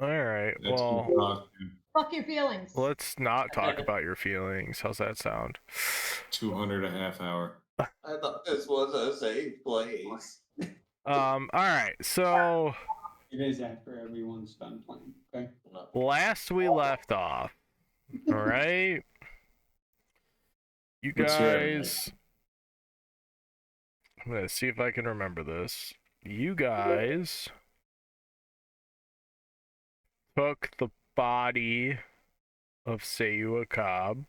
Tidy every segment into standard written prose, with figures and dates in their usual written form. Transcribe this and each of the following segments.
All right. That's Well, Fuck your feelings. let's not talk about your feelings. How's that sound? 200 a half hour. I thought this was a safe place. All right. So It is after everyone's done playing. Okay. last we left off, all right. You Let's hear it, guys, I'm gonna see if I can remember this. You guys took the body of Seiyuu Akab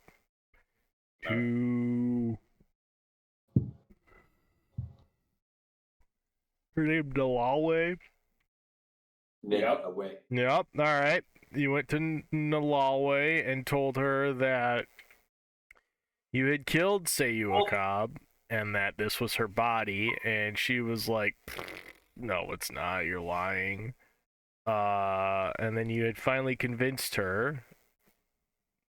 to her name Nalawe. Yep. Away. Yep. All right. You went to Nalawe and told her that you had killed Seiyuu Akab and that this was her body, and she was like, "No, it's not. You're lying." And then you had finally convinced her.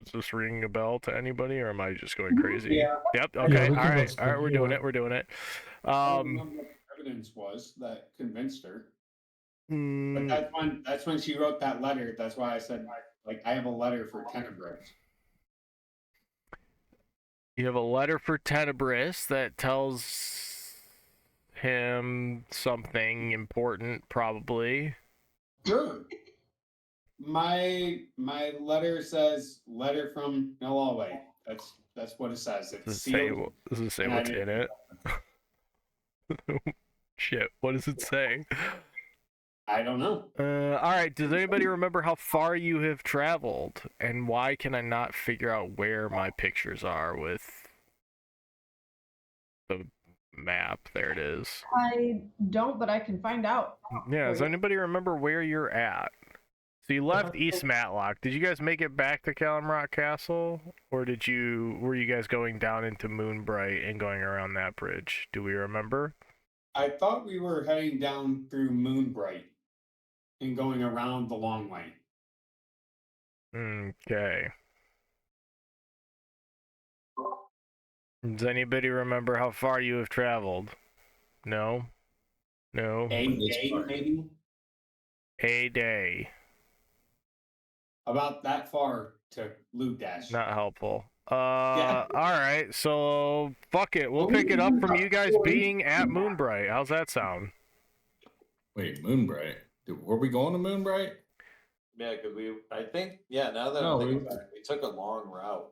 Is this ringing a bell to anybody, or am I just going crazy? Yeah. Yep. Okay. Yeah, All right. We're doing it. We're doing it. I don't remember what the evidence was that convinced her. But that's when she wrote that letter. That's why I said, like, I have a letter for Tenebris. You have a letter for Tenebris that tells him something important, probably. Sure. My letter says letter from Nalawe. That's what it says. It's sealed. Does it say what's in it? Shit, what does it say? I don't know. All right, does anybody remember how far you have traveled? And why can I not figure out where my pictures are with the map? There it is. I don't, but I can find out. Yeah, does anybody remember where you're at? So you left East Matlock. Did you guys make it back to Calamrock Castle? Or were you guys going down into Moonbright and going around that bridge? Do we remember? I thought we were heading down through Moonbright and going around the long way. Okay. Does anybody remember how far you have traveled? No? No? A day, maybe? A day. About that far to Loot Dash. Not helpful. Yeah. Alright, so fuck it. We'll pick it up from you guys being at Moonbright. How's that sound? Wait, Moonbright? Were we going to Moonbright? Yeah, because I think, now that I'm thinking back, we took a long route.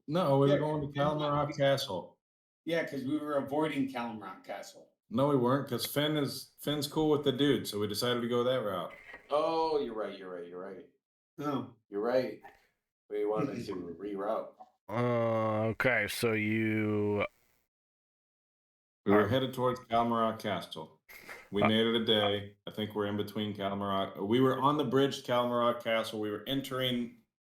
No, we were going to Calamrock Castle. Yeah, because we were avoiding Calamrock Castle. No, we weren't, because Finn's cool with the dude, so we decided to go that route. Oh, you're right. Oh. You're right. We wanted to reroute. Okay, so we were headed towards Calamrock Castle. We made it a day. I think we're in between Calamrock. We were on the bridge to Calamrock Castle. We were entering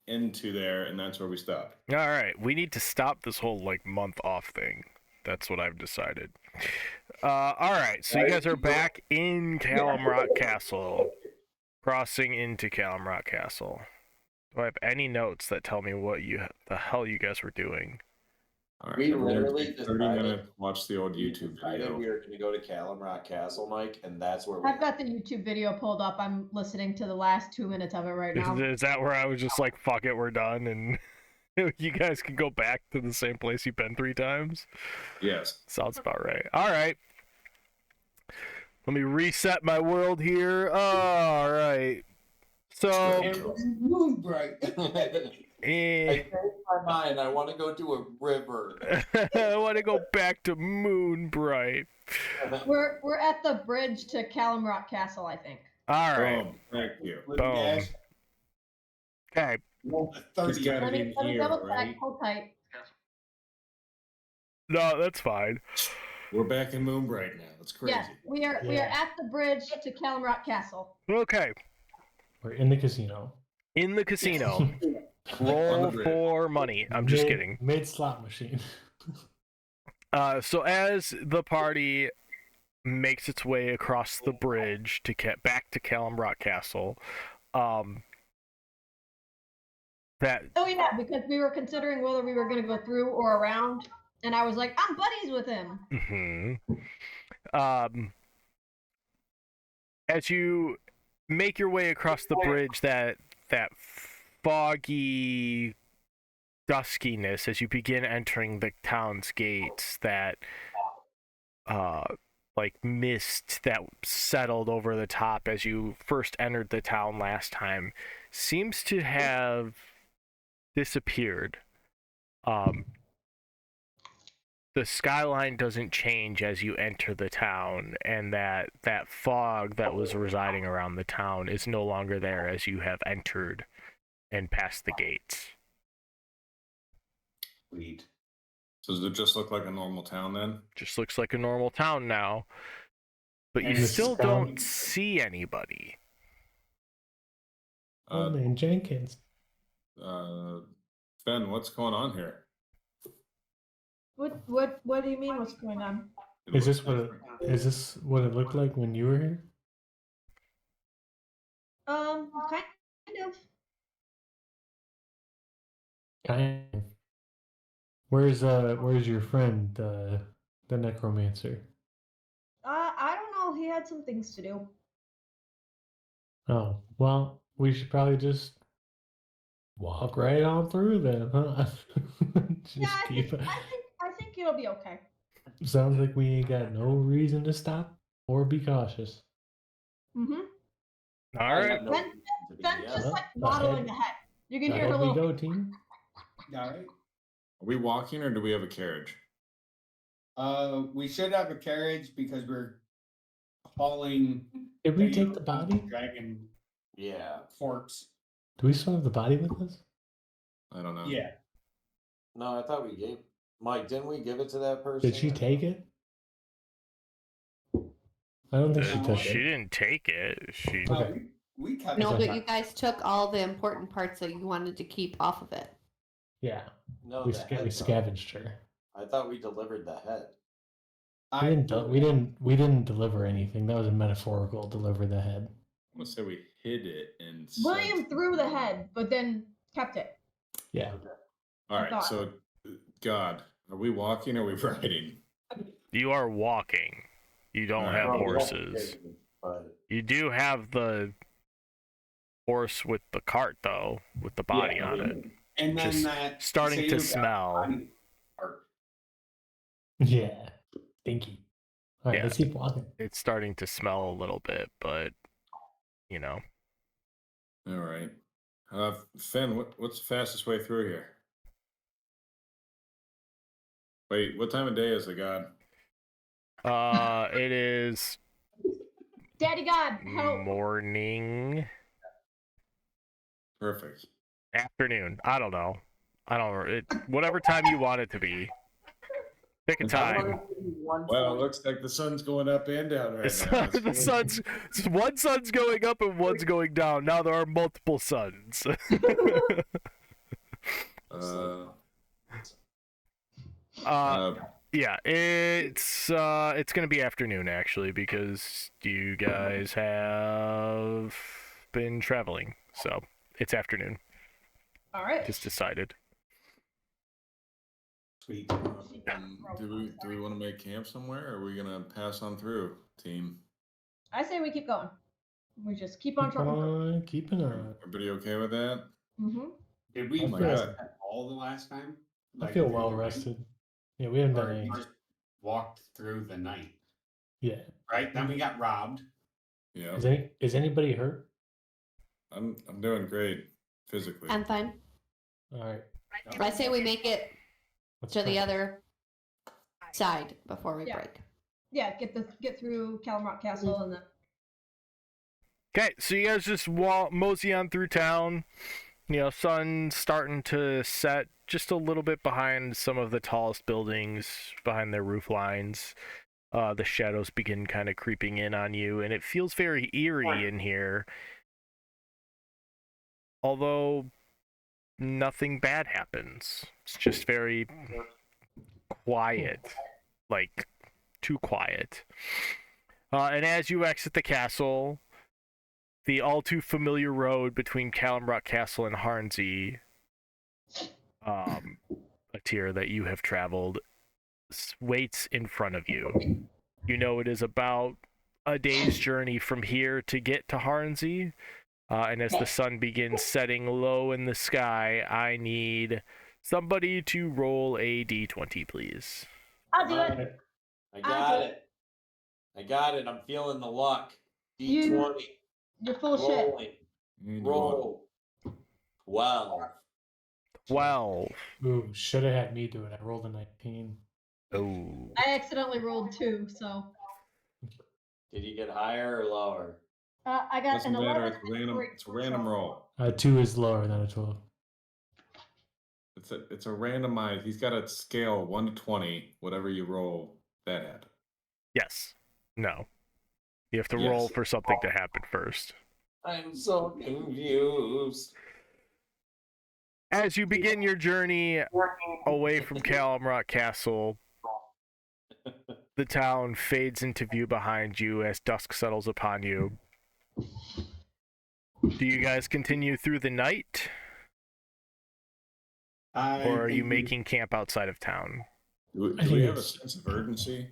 into there, and that's where we stopped. All right, we need to stop this whole month off thing. That's what I've decided. All right, so you guys are back in Calamrock Castle, crossing into Calamrock Castle. Do I have any notes that tell me what the hell you guys were doing? All right, We literally 30 minutes, watch the old YouTube video. We were going to go to Calamrock Castle, Mike, and that's where I've got the YouTube video pulled up. I'm listening to the last 2 minutes of it right now. Is that where I was just like, fuck it, we're done, and you guys can go back to the same place you've been 3 times? Yes. Sounds about right. All right. Let me reset my world here. All right. So, Moonbright. I changed my mind. I want to go to a river. I want to go back to Moonbright. We're at the bridge to Calamrock Castle, I think. All right. Boom. Thank you. Boom. Okay. He's got it in here, right? Hold tight. No, that's fine. We're back in Moonbright now. That's crazy. Yes, we are at the bridge to Calamrock Castle. Okay. We're in the casino. In the casino. Roll for money. I'm just kidding. Mid slot machine. So as the party makes its way across the bridge to get back to Calamrock Castle, Oh yeah, because we were considering whether we were going to go through or around, and I was like, I'm buddies with him. as you make your way across the bridge, that foggy duskiness as you begin entering the town's gates, that like mist that settled over the top as you first entered the town last time seems to have disappeared. The skyline doesn't change as you enter the town, and that fog that was residing around the town is no longer there as you have entered and passed the gates. Sweet. So does it just look like a normal town then? Just looks like a normal town now, but you And still this town- don't see anybody. Oh man, Jenkins. Ben, what's going on here? What do you mean? What's going on? Is this what it looked like when you were here? Kind of. Kind of. Where's your friend, the necromancer? I don't know. He had some things to do. Oh, well, we should probably just walk right on through then, huh? Just Yeah, I keep. think it'll be okay. Sounds like we ain't got no reason to stop or be cautious. Mm-hmm. All I right. have no Then, reason to be, then yeah. just like Well, waddling ahead. You can hear Ahead her we little. go, team. All right. Are we walking or do we have a carriage? We should have a carriage because we're hauling. Did we take the body? Dragon Yeah. corpse. Do we still have the body with us? I don't know. Yeah. No, I thought we gave Mike. Didn't we give it to that person? Did she take it? I don't think she took She it. didn't take it. She. Okay. We kept No, it. but you guys took all the important parts that you wanted to keep off of it. Yeah, No, we the head, though. scavenged her. I thought we delivered the head. We didn't deliver anything. That was a metaphorical deliver the head. I'm gonna say we hid it and William threw the head, but then kept it. Yeah. All right, thought. so God, are we walking or are we riding? You are walking. You don't Alright. have Oh, we have horses. to, but You do have the horse with the cart, though, with the body Yeah, on it. And then Just that starting to Santa smell. body part. Yeah. Stinky. All right, Yeah. let's keep walking. It's starting to smell a little bit, but, you know. All right. Finn, what's the fastest way through here? Wait, what time of day is it, God? It is Daddy God, help! morning, Perfect. afternoon. I don't know. Whatever time you want it to be. Pick a time. Well, it looks like the sun's going up and down right now. That's One sun's going up and one's going down. Now there are multiple suns. Yeah, it's gonna be afternoon actually because you guys have been traveling, so it's afternoon. All right. Just decided. Sweet. do we want to make camp somewhere, or are we gonna pass on through, team? I say we keep going. We just keep on Keep trucking. on keeping on. Everybody okay with that? Mm-hmm. Did we Oh my rest God. at all the last time? I Like, feel through well the night? rested. Yeah, we haven't done Or we anything. just walked through the night, Yeah. right? Then we got robbed. Yeah, Is anybody hurt? I'm doing great physically. I'm fine. All right. I say we make it Let's to the try. other side before we Yeah. break. Yeah, get through Calamrock Castle and then. Okay, so you guys just mosey on through town. You know, sun's starting to set just a little bit behind some of the tallest buildings, behind their roof lines. The shadows begin kind of creeping in on you, and it feels very eerie in here. Although nothing bad happens. It's just very quiet, like too quiet. And as you exit the castle, the all too familiar road between Calamrock Castle and Harnsey, a tier that you have traveled, waits in front of you. You know it is about a day's journey from here to get to Harnsey. And as the sun begins setting low in the sky, I need somebody to roll a d20, please. I'll do it. I got it. I got it. I'm feeling the luck. D20. You're full of shit. Rolling. Roll. 12. 12. Ooh, should have had me do it. I rolled a 19. Oh. I accidentally rolled 2, so. Did you get higher or lower? I got Doesn't an matter. 11. It's a random roll. 2 is lower than a 12. It's a randomized. He's got a scale 1 to 20. Whatever you roll, that happens. Yes. No. You have to Yes. roll for something to happen first. I'm so confused. As you begin your journey away from Calamrock Castle, the town fades into view behind you as dusk settles upon you. Do you guys continue through the night? Or are you making camp outside of town? Do we have a sense of urgency?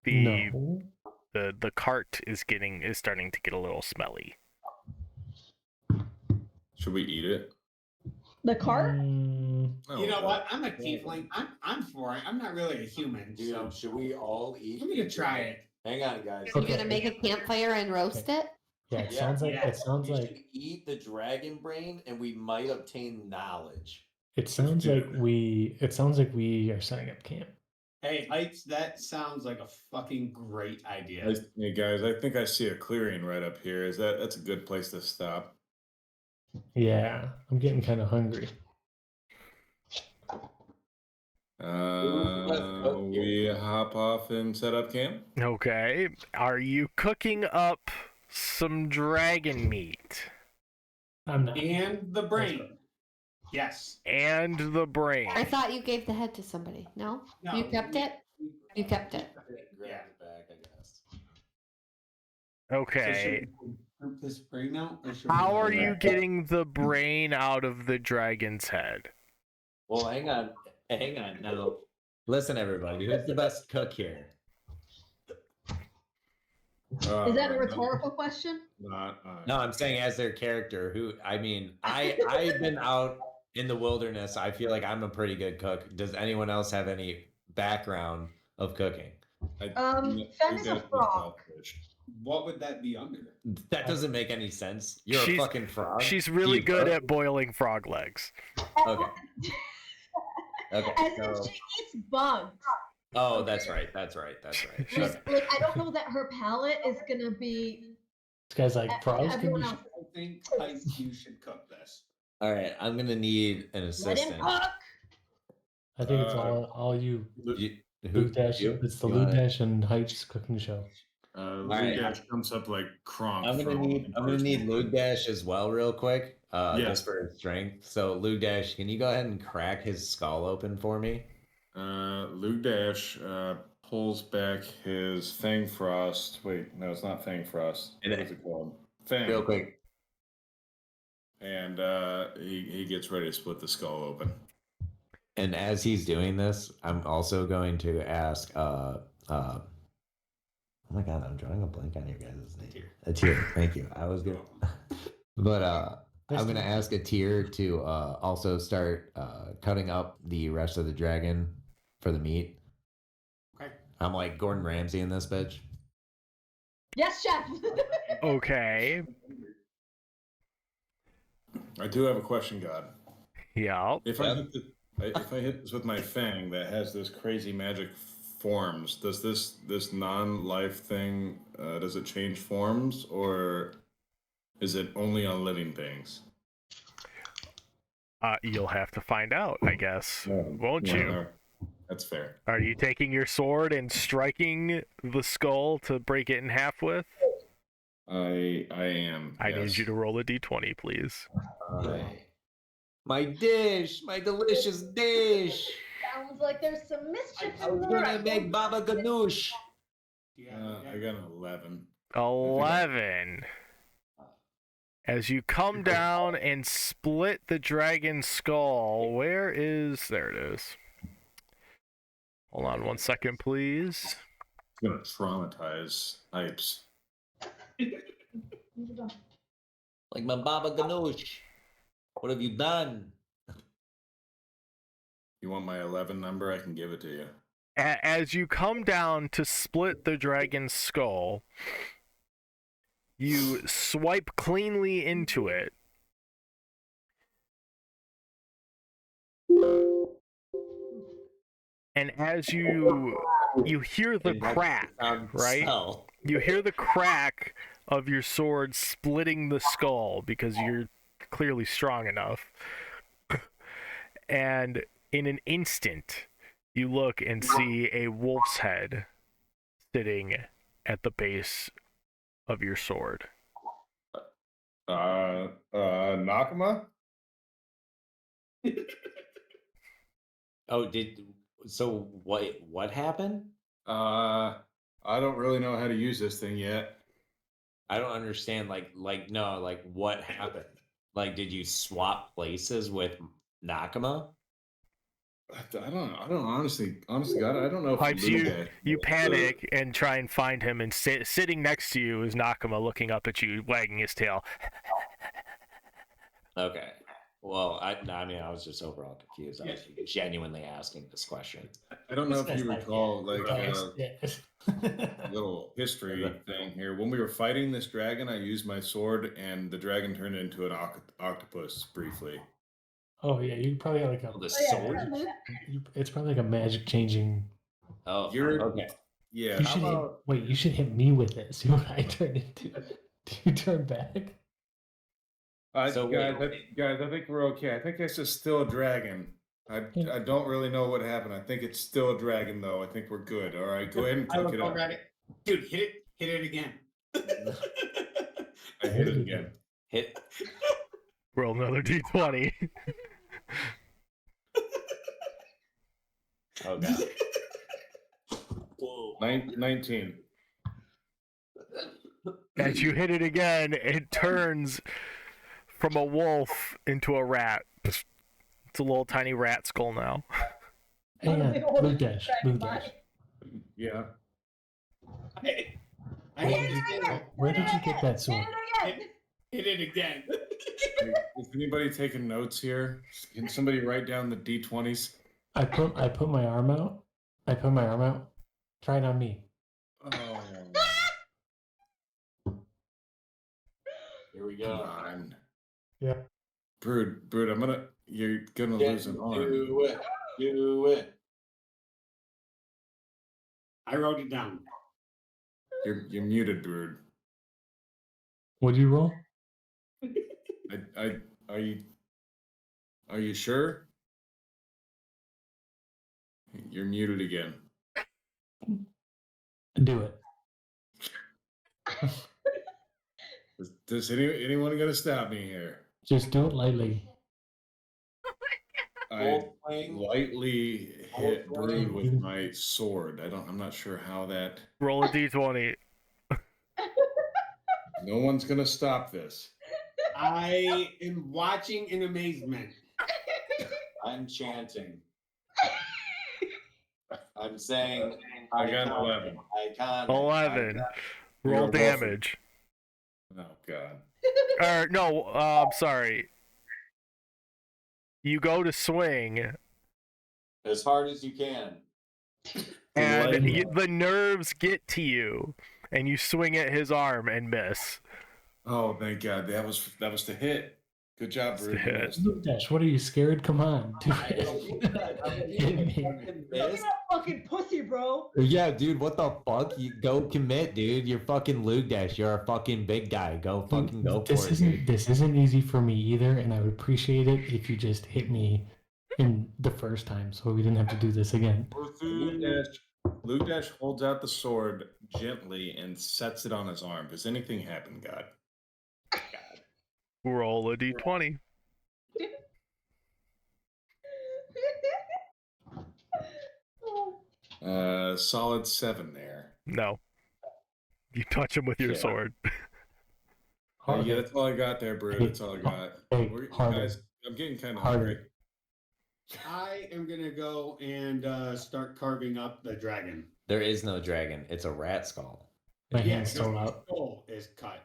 No. The cart is starting to get a little smelly. Should we eat it? The cart? Mm, No. You know what? I'm a tiefling. I'm for it. I'm not really a human. Dude, So should we all eat? I'm gonna try it. Hang on, guys. Are you gonna make a campfire and roast it? yeah, it sounds like We should eat the dragon brain, and we might obtain knowledge. it sounds like we are setting up camp. Hey, Heights, that sounds like a fucking great idea. Hey guys, I think I see a clearing right up here. That's a good place to stop? Yeah, I'm getting kind of hungry. We hop off and set up camp. Okay. Are you cooking up some dragon meat? I'm not. And the brain. Yes. And the brain. I thought you gave the head to somebody. No? You kept it? You kept it. Grab Yeah. it back, I guess. Okay. So should we group this brain out? Or should How we are you getting the brain out of the dragon's head? Well, hang on. Now, Listen, everybody, who's the best cook here? Is that a rhetorical question? Not No, I'm saying as their character. I've been out in the wilderness. I feel like I'm a pretty good cook. Does anyone else have any background of cooking? Fem is a frog. What would that be under? That doesn't make any sense. You're a fucking frog. She's really You good cook? at boiling frog legs. Okay. Okay. As if she eats bugs. Oh, that's right. Like, I don't know that her palate is gonna be. This guy's like frogs can everyone be. else. I think Heights, you should cook this. All right. I'm gonna need an Let him assistant. cook. I think it's all you. Luke Dash. It's the Luke Dash and Heights cooking show. Luke Dash comes up like Kronk. I'm gonna need Luke Dash as well, real quick. Just for his strength. So Luke Dash, can you go ahead and crack his skull open for me? Luke Dash pulls back his Fang Frost. Wait, no, it's not Fang Frost. What is it called? Fang. Real quick. And he gets ready to split the skull open. And as he's doing this, I'm also going to ask. Oh my god, I'm drawing a blank on your guys' name. A tier. Thank you. I was good, but I'm gonna ask a tier to also start cutting up the rest of the dragon for the meat. Okay. I'm like Gordon Ramsay in this bitch. Yes, chef. Okay. I do have a question, God. Yeah. If I hit this with my fang that has this crazy magic forms, does this non-life thing does it change forms, or is it only on living things? You'll have to find out, I guess. Won't you? That's fair. Are you taking your sword and striking the skull to break it in half with? I am. I need you to roll a d20, please. My dish, my delicious dish. Sounds like there's some mischief I in was there. gonna make baba ganoush. I got an 11. 11. As you come down and split the dragon's skull, there it is. Hold on one second, please. gonna traumatize Ipes. Like my Baba Ganoush. What have you done? You want my 11 number? I can give it to you. As you come down to split the dragon's skull, you swipe cleanly into it. And as you hear the crack, right? You hear the crack of your sword splitting the skull because you're clearly strong enough. And in an instant, you look and see a wolf's head sitting at the base of your sword. Nakama? Oh, so what happened? I don't really know how to use this thing yet. I don't understand. Like what happened? Like, did you swap places with Nakama? I don't honestly, God, I don't know if Pipes, you panic and try and find him, and sitting next to you is Nakama, looking up at you, wagging his tail. Okay. Well, I mean, I was just overall confused. I was genuinely asking this question. I don't know if you recall, like, a little history thing here. When we were fighting this dragon, I used my sword, and the dragon turned into an octopus briefly. Oh yeah, you probably have like the sword. It's probably like a magic changing. Oh, you're okay. Yeah. You should hit me with it. See what I turn into. Do you turn back? Guys, I think we're okay. I think this is still a dragon. I don't really know what happened. I think it's still a dragon, though. I think we're good. All right, go ahead and cook it up. Dude, hit it again. I hit it again. Hit. Roll another d20. Oh god. Whoa. 19. As you hit it again, it turns from a wolf into a rat. It's a little tiny rat skull now. Hang on, Blue Dash. Yeah. Where did you get that sword? Hit it again. Is anybody taking notes here? Can somebody write down the D20s? I put my arm out. Try it on me. Oh. Here we go. Come on. Yeah. Brood, you're gonna lose an arm. Do it. I wrote it down. You're muted, Brood. What do you roll? Are you sure? You're muted again. Do it. Does anyone gonna stop me here? Just do it lightly. I lightly hit Brood with my sword. I'm not sure how that. Roll a d20. No one's gonna stop this. I am watching in amazement. I'm chanting. I'm saying I got 11. 11. Roll damage. Oh god. No, I'm sorry. You go to swing, as hard as you can. and the nerves get to you, and you swing at his arm and miss. Oh, thank God. That was to hit. Good job, Brood. Blue Dash, what are you scared? Come on, do it. You're a fucking pussy, bro. Yeah, dude, what the fuck? You go commit, dude. You're fucking Luke Dash. You're a fucking big guy. Go fucking go for it. Dude. This isn't easy for me either, and I would appreciate it if you just hit me in the first time so we didn't have to do this again. Luke Dash holds out the sword gently and sets it on his arm. Does anything happen, God? Roll a d20. Solid 7 there. No. You touch him with your sword. Yeah, that's all I got there, Brood. That's all I got. Guys, I'm getting kind of hungry. I am gonna go and start carving up the dragon. There is no dragon. It's a rat skull. My Yeah, hand's just still the out. skull is cut.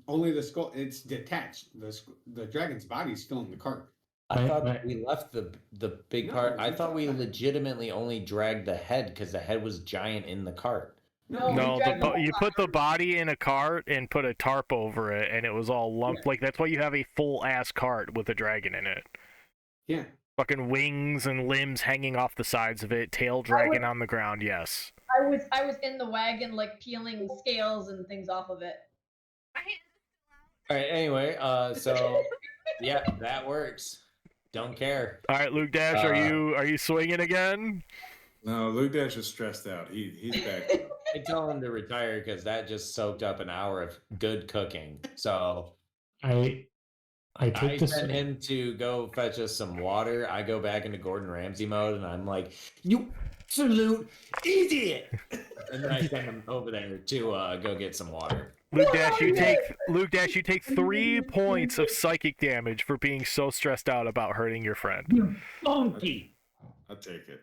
Only the skull. It's detached. The dragon's body's still in the cart. I thought we left the big No, part. I we thought took we that. legitimately only dragged the head because the head was giant in the cart. No, we No, dragged the whole you put the body in a cart and put a tarp over it, and it was all lumped. Yeah. Like, that's why you have a full-ass cart with a dragon in it. Yeah. Fucking wings and limbs hanging off the sides of it, tail dragging on the ground, yes. I was in the wagon, like, peeling scales and things off of it. All right. Anyway, so yeah, that works. Don't care. All right, Luke Dash, are you swinging again? No, Luke Dash is stressed out. He's back. I tell him to retire because that just soaked up an hour of good cooking. So I take this. send him to go fetch us some water. I go back into Gordon Ramsay mode, and I'm like, "You absolute idiot!" And then I send him over there to go get some water. Luke Dash, you take 3 points of psychic damage for being so stressed out about hurting your friend. You monkey. I'll take it.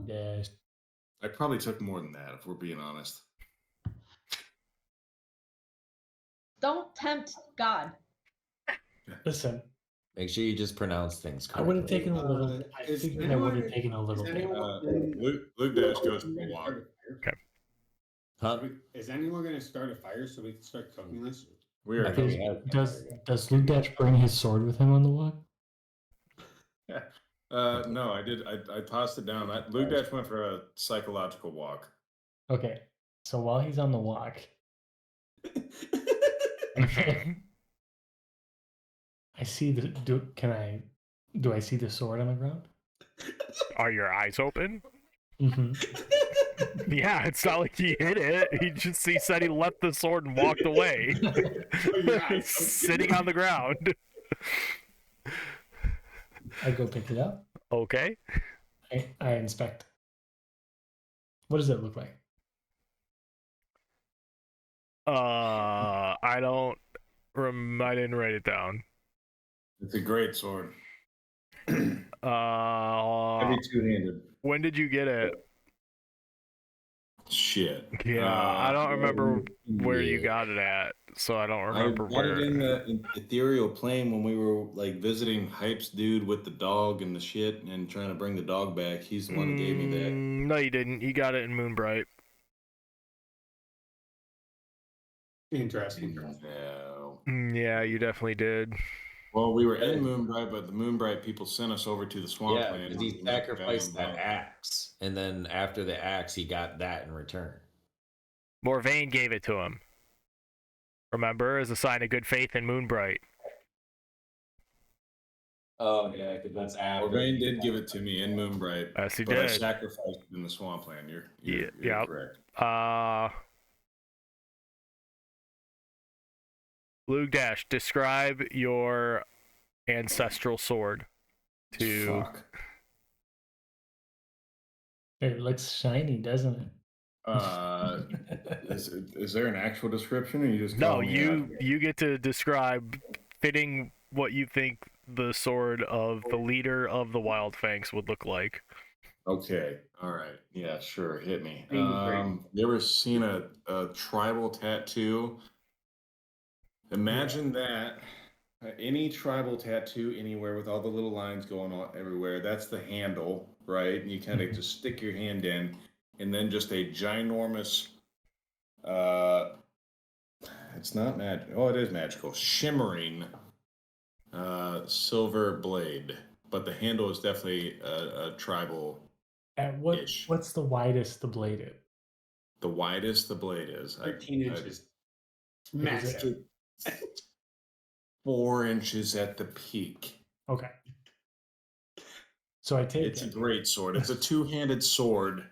Dash. I probably took more than that, if we're being honest. Don't tempt God. Listen, Make sure you just pronounce things I would have correctly. taken a little. I is think I anyone- would have taken a little is bit. anyone- Luke Dash goes for a walk. Huh? Is anyone going to start a fire so we can start cooking this? We are. I think we have- Does Luke Dash bring his sword with him on the walk? No, I did. I tossed it down. Luke Dash went for a psychological walk. Okay, so while he's on the walk, I see the. Do I see the sword on the ground? Are your eyes open? Mm-hmm. Yeah, it's not like he hit it. He said he left the sword and walked away. Sitting on the ground. I go pick it up. Okay. I inspect. What does it look like? I don't. I didn't write it down. It's a great sword. Heavy two-handed. When did you get it? Shit. Yeah, I don't remember where you got it at, so I don't remember I got where. it in the ethereal plane when we were like visiting Hype's dude with the dog and the shit and trying to bring the dog back. He's the one that gave me that. No, you didn't. You got it in Moonbright. Interesting. No. Yeah, you definitely did. Well, we were in Moonbright, but the Moonbright people sent us over to the swamp Yeah, land. because he sacrificed that axe, and then after the axe, he got that in return. Morvain gave it to him. Remember, as a sign of good faith in Moonbright. Oh yeah, because that's after. Morvain did give it to me in Moonbright. Yes, he but I did. sacrificed it in the swampland. You're Yeah. correct. Luke Dash, describe your ancestral sword to. Fuck. It looks shiny, doesn't it? Is there an actual description, or you just No, call me you get to describe fitting what you think the sword of the leader of the Wild Fangs would look like. Okay. All right. Yeah, sure. Hit me. Great. You ever seen a tribal tattoo? Imagine that. Any tribal tattoo anywhere with all the little lines going on everywhere. That's the handle, right? And you kind of just stick your hand in, and then just a ginormous. It's not magic. Oh, it is magical. Shimmering silver blade, but the handle is definitely a tribal. At what's the widest the blade is? The widest the blade is. 13 inches. Is Massive. it- 4 inches at the peak. Okay. So I take It's a it. great sword. It's a two-handed sword.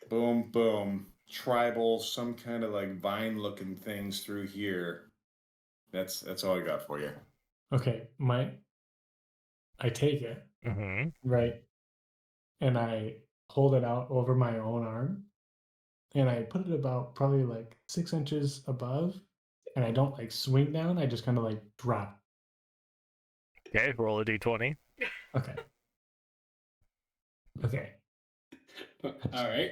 Boom, boom. Tribal, some kind of like vine-looking things through here. That's all I got for you. Okay, I take it, Mm-hmm. right? And I hold it out over my own arm. And I put it about probably like 6 inches above. And I don't like swing down, I just kind of like drop. Okay, roll a d20. Okay. Okay. All right.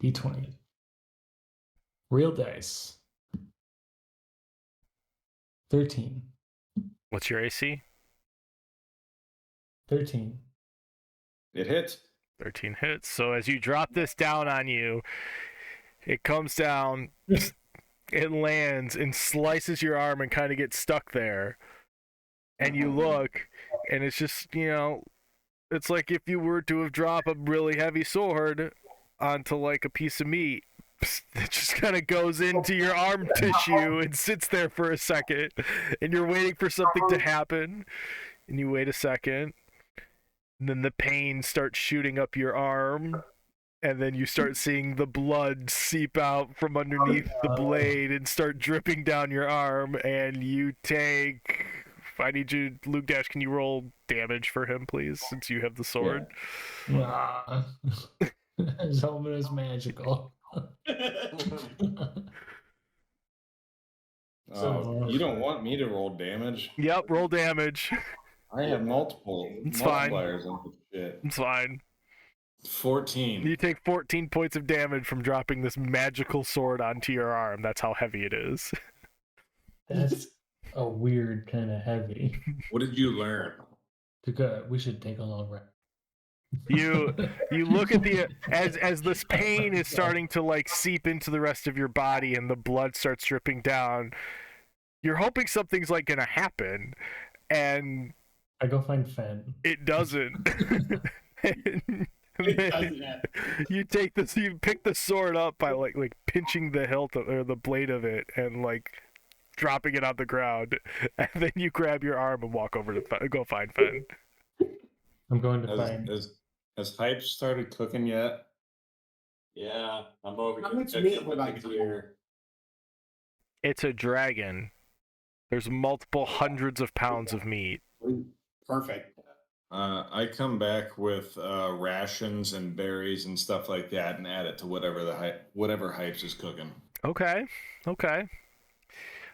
D20. Real dice. 13. What's your AC? 13. It hits. 13 hits. So as you drop this down on you, it comes down, it lands and slices your arm and kind of gets stuck there. And you look, and it's just, it's like if you were to have dropped a really heavy sword onto like a piece of meat. It just kind of goes into your arm tissue and sits there for a second, and you're waiting for something to happen, and you wait a second, and then the pain starts shooting up your arm, and then you start seeing the blood seep out from underneath the blade and start dripping down your arm, and you take... I need you, Luke Dash, can you roll damage for him, please, since you have the sword? Yeah. His helmet is magical. You don't want me to roll damage? Yep, roll damage. I have multiple multipliers on this shit. It's fine. 14. You take 14 points of damage from dropping this magical sword onto your arm. That's how heavy it is. That's a weird kind of heavy. What did you learn? We should take a long rest. You look at the as this pain is starting to like seep into the rest of your body and the blood starts dripping down. You're hoping something's like gonna happen, and I go find Fen. it doesn't. You pick the sword up by like pinching the hilt or the blade of it and like dropping it on the ground, and then you grab your arm and walk over to go find Fen. I'm going to find. Has Hype started cooking yet? Yeah, I'm over How here. much meat would I here? It's a dragon. There's multiple hundreds of pounds of meat. Perfect. I come back with rations and berries and stuff like that, and add it to whatever Hypes is cooking. Okay.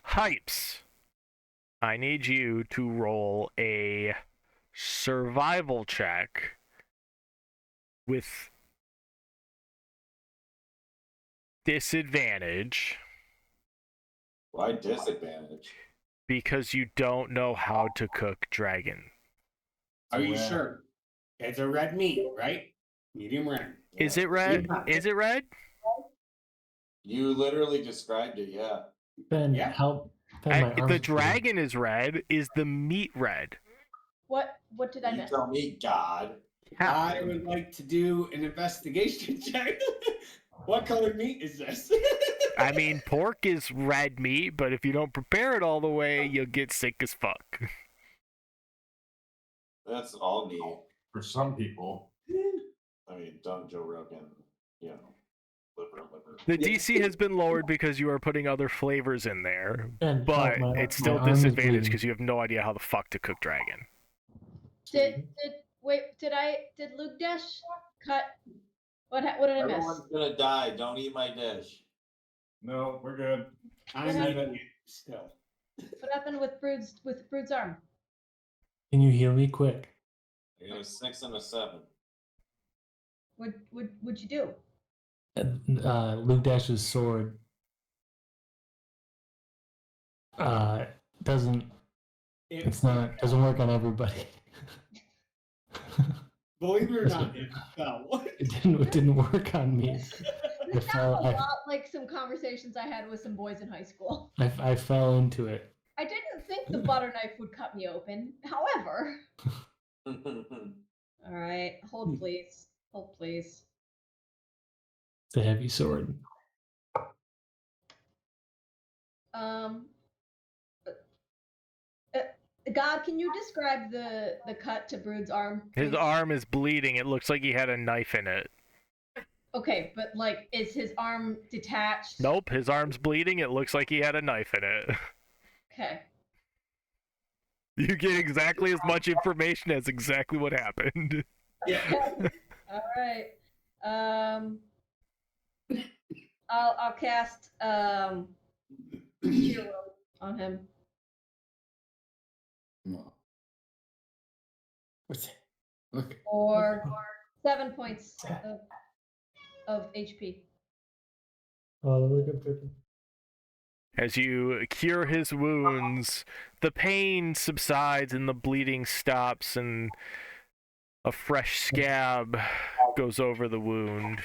Hypes. I need you to roll a survival check with disadvantage. Why disadvantage? Because you don't know how to cook dragon. Are you sure? It's a red meat, right? Medium rare. Is it red? Is it red? You literally described it, yeah. Fen, Yeah. help. Fen, The dragon is red. Is the meat red? What did I You miss? tell me, God. I would like to do an investigation check. What color meat is this? I mean, pork is red meat, but if you don't prepare it all the way, you'll get sick as fuck. That's all meat. For some people. I mean, don't Joe Rogan, liver. The DC has been lowered because you are putting other flavors in there, Fen, but help, it's still my arm is disadvantage bleeding. because you have no idea how the fuck to cook dragon. Did Luke Dash cut? What did I miss? Everyone's gonna die. Don't eat my dish. No, we're good. I'm eating it still. What happened with Brood's arm? Can you heal me quick? I got a 6 and a 7. What'd you do? Luke Dash's sword doesn't work on everybody. Believe it or not, it fell. It didn't work on me. This sounds a lot like some conversations I had with some boys in high school. I fell into it. I didn't think the butter knife would cut me open. However, all right, hold please. It's a heavy sword. God, can you describe the cut to Brood's arm? His please? arm is bleeding. It looks like he had a knife in it. Okay, but like, is his arm detached? Nope, his arm's bleeding. It looks like he had a knife in it. Okay. You get exactly as much information as exactly what happened. Yeah. All right. I'll cast Hero on him. What's it? Look. For 7 points of HP. As you cure his wounds, the pain subsides and the bleeding stops, and a fresh scab goes over the wound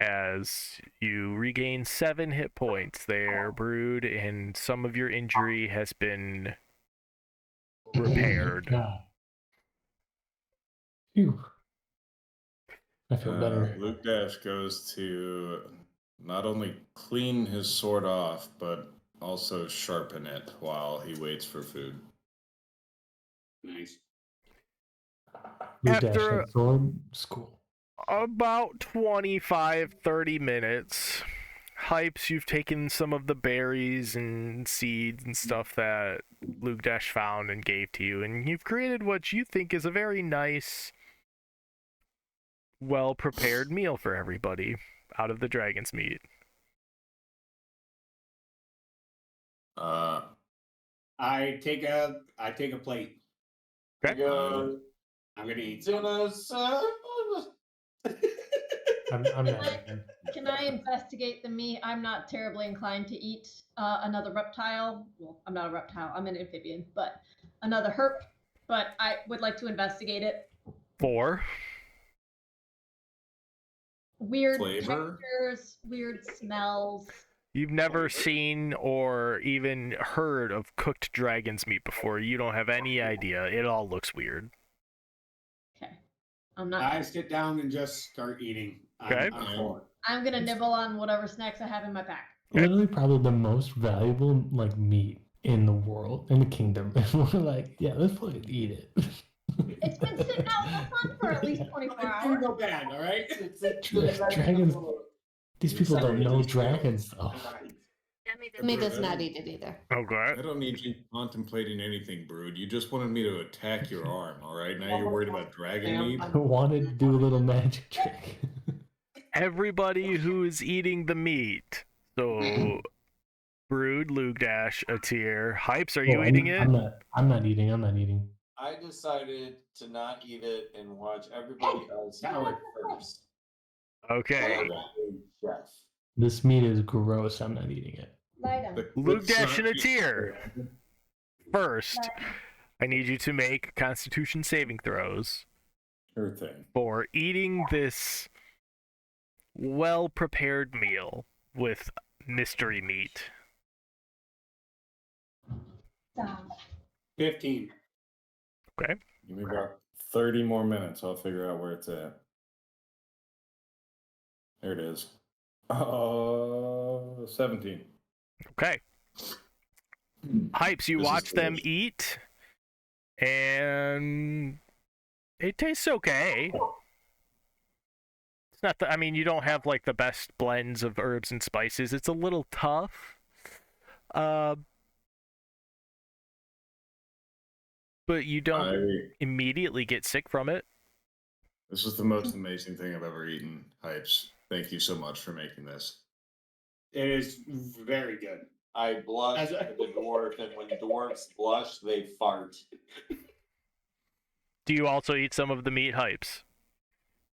as you regain 7 hit points there, Brood, and some of your injury has been repaired. Phew. I feel better. Luke Dash goes to not only clean his sword off, but also sharpen it while he waits for food. Nice. Blue dash After and sword school. about 25-30 minutes, Hypes, you've taken some of the berries and seeds and stuff that Luke Dash found and gave to you, and you've created what you think is a very nice, well-prepared meal for everybody out of the dragon's meat. I take a plate. Okay. I'm gonna eat. I'm not eating. Can I investigate the meat? I'm not terribly inclined to eat another reptile. Well, I'm not a reptile. I'm an amphibian, but another herp. But I would like to investigate it. 4. Weird Flavor? textures, weird smells. You've never seen or even heard of cooked dragon's meat before. You don't have any idea. It all looks weird. Okay. I'm not. I sit down and just start eating. Okay. I'm gonna nibble on whatever snacks I have in my pack. Literally, probably the most valuable like meat in the world, in the kingdom. We're like, yeah, let's fucking eat it. It's been sitting out in the sun for at least 24 It's hours. gonna go bad, all right? Dragons. These people don't know dragons, though. Me does not eat it either. Okay. I don't need you contemplating anything, Brood. You just wanted me to attack your arm, all right? Now you're worried about dragon meat? I wanted to do a little magic trick. Everybody who is eating the meat. So, Brood, Luke Dash, Atir, Hypes, are you eating it? I'm not eating. I decided to not eat it and watch everybody else do it first. Okay. Chef. This meat is gross. I'm not eating it. Lie down. Luke Dash and Atir. First, I need you to make Constitution saving throws Sure thing. for eating this well-prepared meal with mystery meat. 15. Okay. Give me about 30 more minutes. I'll figure out where it's at. There it is. 17. Okay. Hypes, you This is watch them delicious. eat, and it tastes okay. It's not I mean, you don't have like the best blends of herbs and spices. It's a little tough. But you don't immediately get sick from it. This is the most amazing thing I've ever eaten, Hypes. Thank you so much for making this. It is very good. I blush at the dwarf, and when dwarves blush, they fart. Do you also eat some of the meat, Hypes?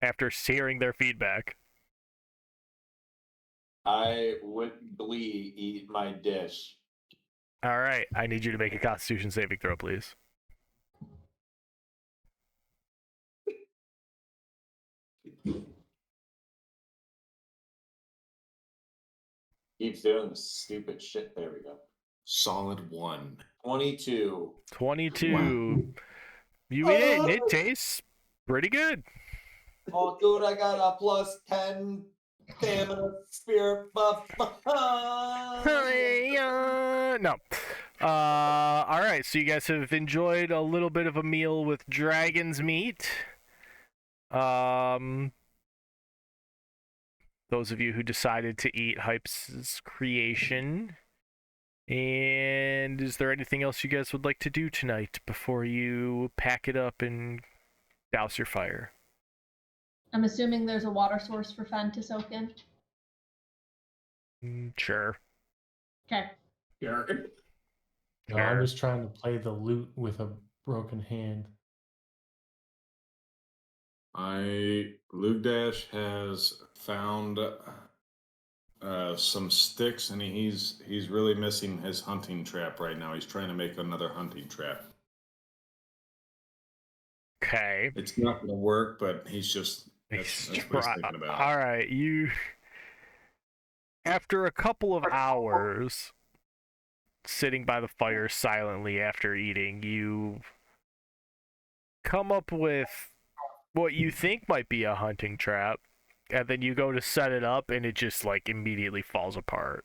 After hearing their feedback. I would glee eat my dish. All right, I need you to make a Constitution saving throw, please. Keeps doing the stupid shit. There we go. Solid 1. 22. 22. Wow. You eat it, and it tastes pretty good. Oh, dude, I got a plus 10 stamina spirit buff. No. All right, so you guys have enjoyed a little bit of a meal with dragon's meat. Those of you who decided to eat Hypes' creation. And is there anything else you guys would like to do tonight before you pack it up and douse your fire? I'm assuming there's a water source for Fen to soak in. Sure. Okay. Sure. No, I'm just trying to play the lute with a broken hand. Lugdash has found some sticks, and he's really missing his hunting trap right now. He's trying to make another hunting trap. Okay. It's not going to work, but he's just that's what he's thinking about. All right, after a couple of hours sitting by the fire silently after eating, you come up with what you think might be a hunting trap, and then you go to set it up, and it just like immediately falls apart.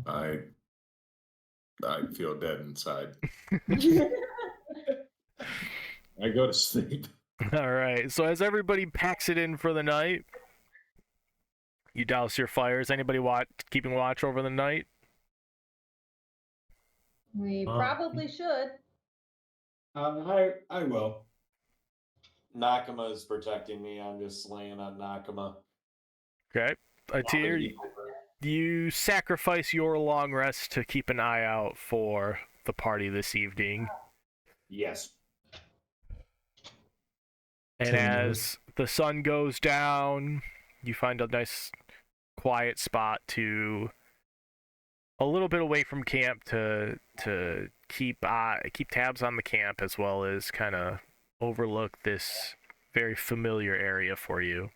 I feel dead inside. I go to sleep. All right. So as everybody packs it in for the night, you douse your fires. Anybody keeping watch over the night? We probably should. I will. Nakama is protecting me. I'm just slaying on Nakama. Okay. Atir, you sacrifice your long rest to keep an eye out for the party this evening. Yes. And as the sun goes down, you find a nice quiet spot to a little bit away from camp to keep tabs on the camp, as well as kind of overlook this very familiar area for you.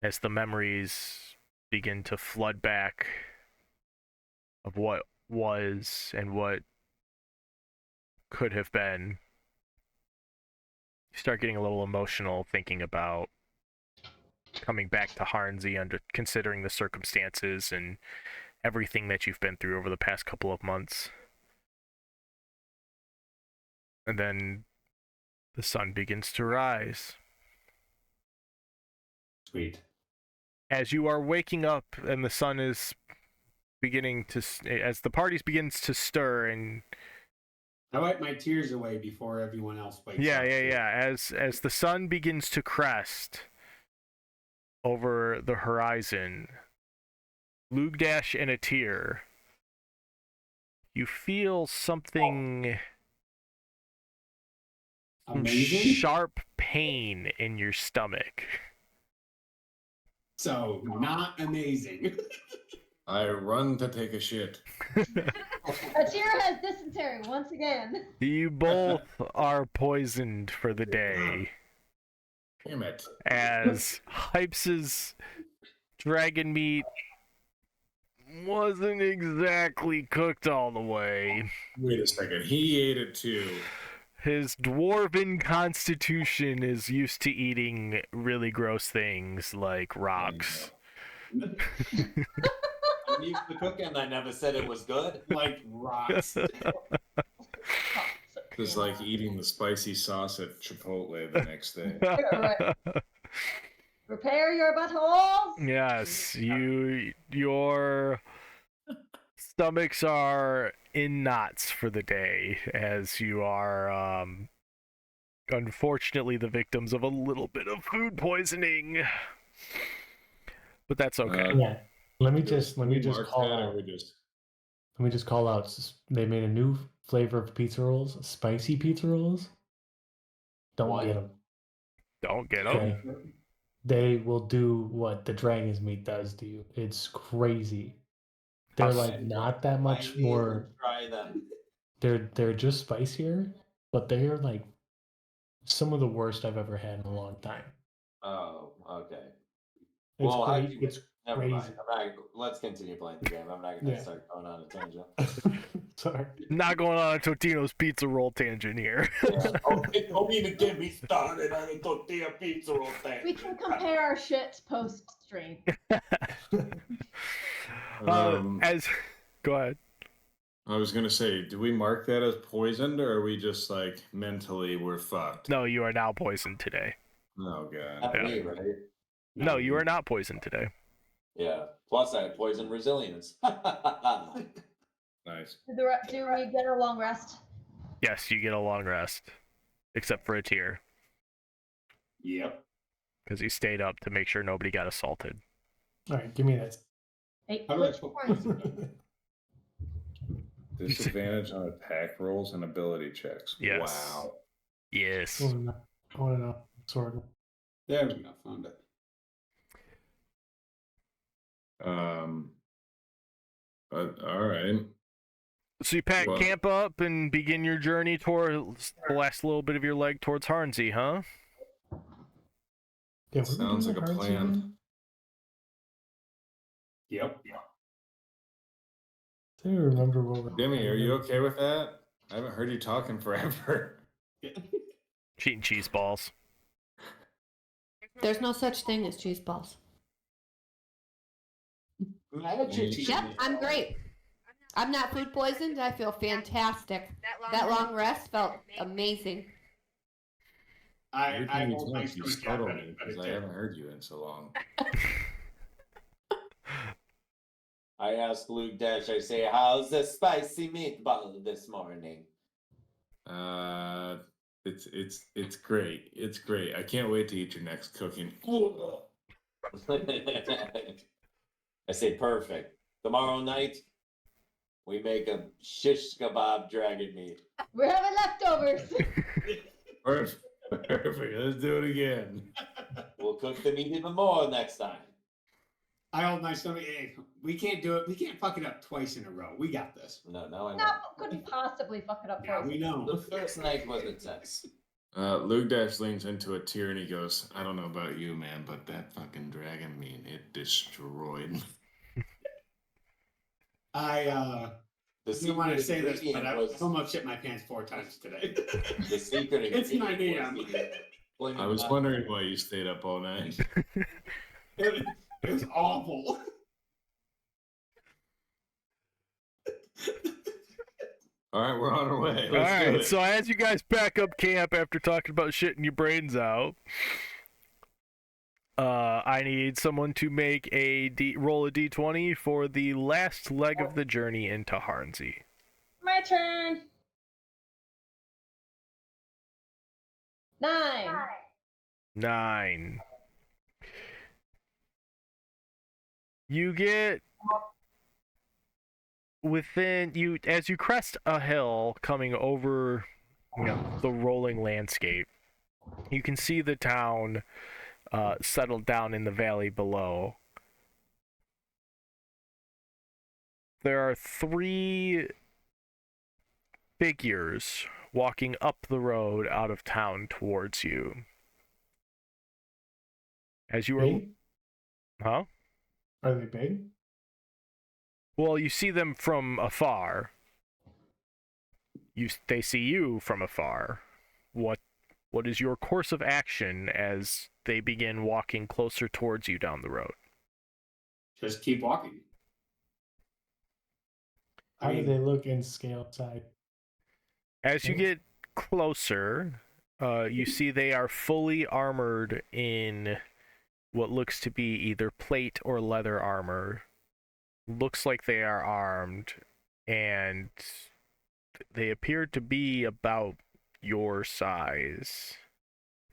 As the memories begin to flood back of what was and what could have been, you start getting a little emotional thinking about coming back to Harnsey under considering the circumstances and everything that you've been through over the past couple of months. And then the sun begins to rise. Sweet. As you are waking up and the sun is beginning to, as the party begins to stir, and I wipe my tears away before everyone else wakes up. Yeah. As the sun begins to crest over the horizon, Lugdash and Atir, you feel something, Amazing? sharp pain in your stomach. So, not amazing. I run to take a shit. Atir has dysentery once again. You both are poisoned for the day. Damn it. As Hypes' dragon meat wasn't exactly cooked all the way. Wait a second. He ate it too. His dwarven constitution is used to eating really gross things like rocks. I'm used to cooking. I never said it was good. Like rocks. It's like eating the spicy sauce at Chipotle the next day. Right. Prepare your buttholes. Yes, your stomachs are in knots for the day, as you are unfortunately the victims of a little bit of food poisoning. But that's okay. Yeah. Let me just Mark call that, out. or we just... Let me just call out. They made a new flavor of pizza rolls, spicy pizza rolls. Don't get them. Don't get them. Okay. They will do what the dragon's meat does to you. It's crazy. They're like not that much I need more. to try them. They're just spicier, but they are like some of the worst I've ever had in a long time. Oh, okay. It's Well, crazy. It's Never crazy. mind. Let's continue playing the game. I'm not going to start going on a tangent. Sorry. Not going on a Totino's pizza roll tangent here. Don't even get me started on a tortilla pizza roll thing. We can compare our shits post-stream. Go ahead. I was gonna say, do we mark that as poisoned, or are we just like mentally we're fucked? No, you are now poisoned today. Oh god. Not me, right? No, you are not poisoned today. Yeah. Plus, I have poison resilience. Nice. Do we get a long rest? Yes, you get a long rest, except for Atir, Yep. because he stayed up to make sure nobody got assaulted. All right, give me that. Hey, How do I which put one? poison? Disadvantage on attack rolls and ability checks. Yes. Wow. Yes. I want to know. Sword. There we go. Found it. All right. So you pack Well- camp up and begin your journey towards the last little bit of your leg towards Harnsey, huh? Yeah, Sounds like a plan. Yep. I don't remember what we're Demi, are you okay with that? I haven't heard you talking forever. Cheating cheese balls. There's no such thing as cheese balls. Yep, I'm great. I'm not food poisoned. I feel fantastic. That long rest felt amazing. Every I time you hold talk, my you stomach startle up, me but because it I did. haven't heard you in so long. I ask Luke Dash, I say, how's the spicy meatball this morning? It's great. It's great. I can't wait to eat your next cooking. I say, perfect. Tomorrow night, we make a shish kebab dragon meat. We're having leftovers. Perfect. Let's do it again. We'll cook the meat even more next time. I hold my stomach. Hey, we can't do it. We can't fuck it up twice in a row. We got this. No, now I know. No, couldn't possibly fuck it up Yeah, twice. we know. The first night was intense. Luke Dash leans into a tear and he goes, I don't know about you, man, but that fucking dragon meat, it destroyed me. I The didn't want to say this, ingredient but I was almost shit my pants 4 times today. the secret It's 9 ingredient a.m. was the flaming I was hot- wondering why you stayed up all night. It was awful. All right, we're on our way. Let's All do right, it. so as you guys pack up camp after talking about shitting your brains out, I need someone to make roll a d20 for the last leg of the journey into Harnsey. My turn. 9. 9. You get as you crest a hill coming over, the rolling landscape. You can see the town settled down in the valley below. There are 3 figures walking up the road out of town towards you. As you are, Big? huh? Are they big? Well, you see them from afar. They see you from afar. What is your course of action as they begin walking closer towards you down the road? Just keep walking. How do they look in scale side? As you get closer, you see they are fully armored in what looks to be either plate or leather armor. Looks like they are armed, and they appear to be about your size.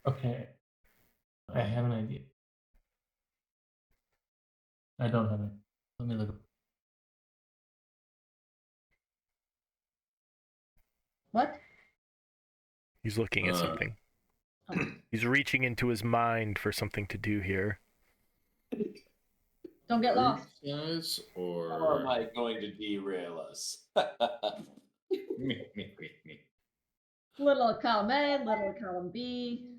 Okay. I have an idea. I don't have it. Let me look. What? He's looking at something. He's reaching into his mind for something to do here. Don't get lost. Guys, How am or I going to derail us? me. Little column A, little column B.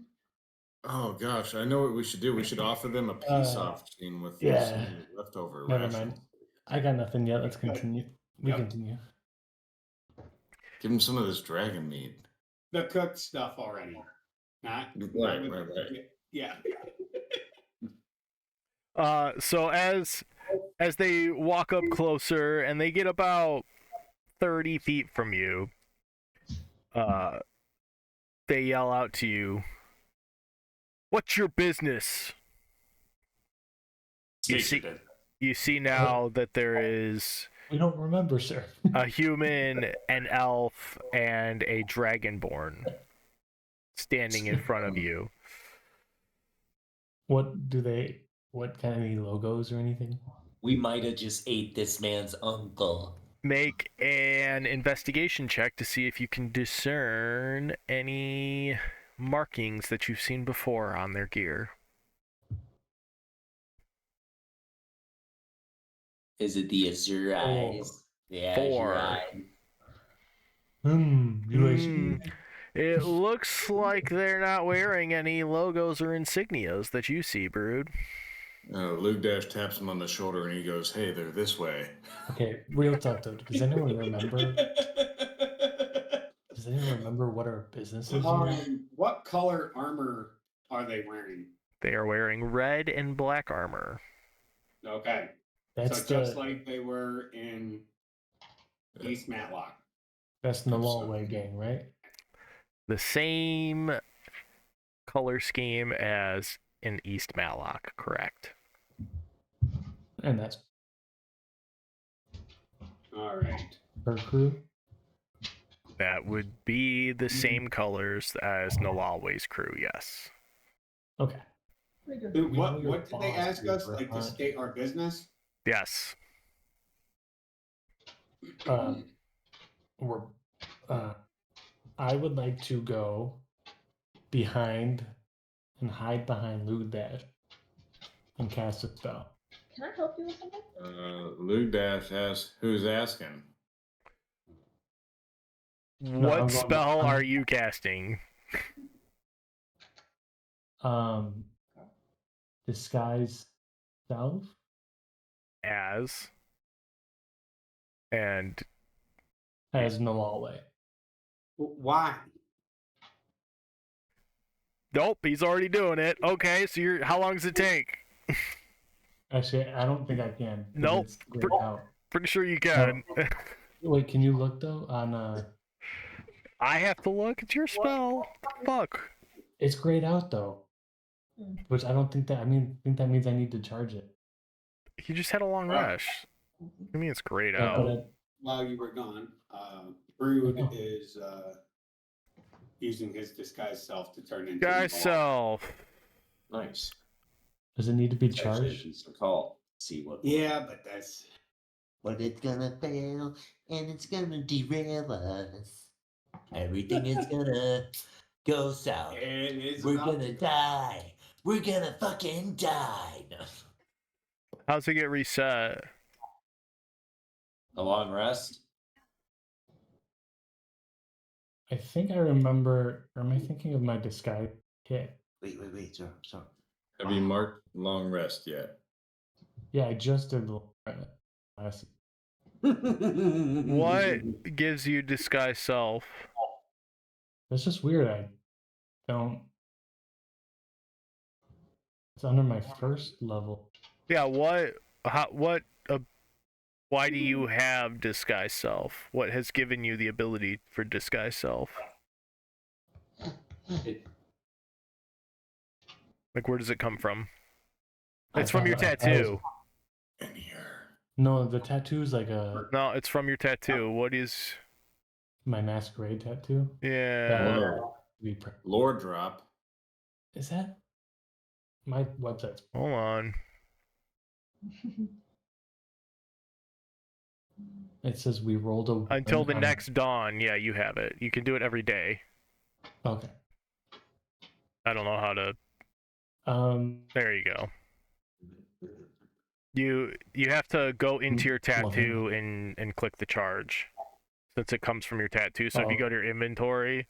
Oh gosh, I know what we should do. We should offer them a peace offering with yeah. some leftover Never rations. mind. I got nothing yet. Let's continue. We Yep. continue. Give them some of this dragon meat. The cooked stuff already. Not Right. Yeah. So as they walk up closer and they get about 30 feet from you, they yell out to you, "What's your business?" You see now that there is We don't remember, sir. a human, an elf, and a dragonborn standing in front of you. What kind of any logos or anything? We might have just ate this man's uncle. make an investigation check to see if you can discern any markings that you've seen before on their gear. Is it the Azure eyes? The Azure 4. eyes. UHD. It looks like they're not wearing any logos or insignias that you see, Brood. Luke Dash taps him on the shoulder and he goes, "Hey, they're this way." Okay, real talk though. Does anyone remember? Does anyone remember what our business is here? What color armor are they wearing? They are wearing red and black armor. Okay. That's so just like they were in East Matlock. That's the Lawway gang, right? The same color scheme as in East Matlock, correct? And that's All right. her crew. That would be the same colors as Nalaway's crew, yes. Okay. Dude, what did they ask us? Like to state our business? Yes. We're I would like to go behind and hide behind Luke Dash and cast a spell. Can I help you with something? Luke Dash asks, "Who's asking?" What spell are you casting? Disguise self As Nalaway. Why? Nope, he's already doing it. Okay, so how long does it take? Actually, I don't think I can. Nope. It's grayed out. Pretty sure you can. Wait, can you look though on I have to look at your spell. What the fuck? It's grayed out though. Which I don't think that think that means I need to charge it. You just had a long rest. I mean, it's grayed out. While you were gone, Brood is using his disguise self to turn into Disguise self. Nice. Does it need to be It's actually a charged? decent call. See what? Yeah, but that's. But it's gonna fail and it's gonna derail us. Everything is gonna go south. We're gonna die. We're gonna fucking die. No. How's it get reset? A long rest. I think I remember. Or am I thinking of my disguise kit? Wait. Sorry. Have you marked long rest yet? Yeah, I just did the last. What gives you disguise self? That's just weird. I don't. It's under my first level. Yeah, why do you have disguise self? What has given you the ability for disguise self? Like, where does it come from? It's from your tattoo. In here. No, the tattoo's like a. No, it's from your tattoo. What is my masquerade tattoo? Yeah. Lore drop. Is that my website? Hold on. It says we rolled a until the next dawn. Yeah, you have it. You can do it every day. Okay. I don't know how to. There you go. You have to go into your tattoo and click the charge, since it comes from your tattoo. So if you go to your inventory,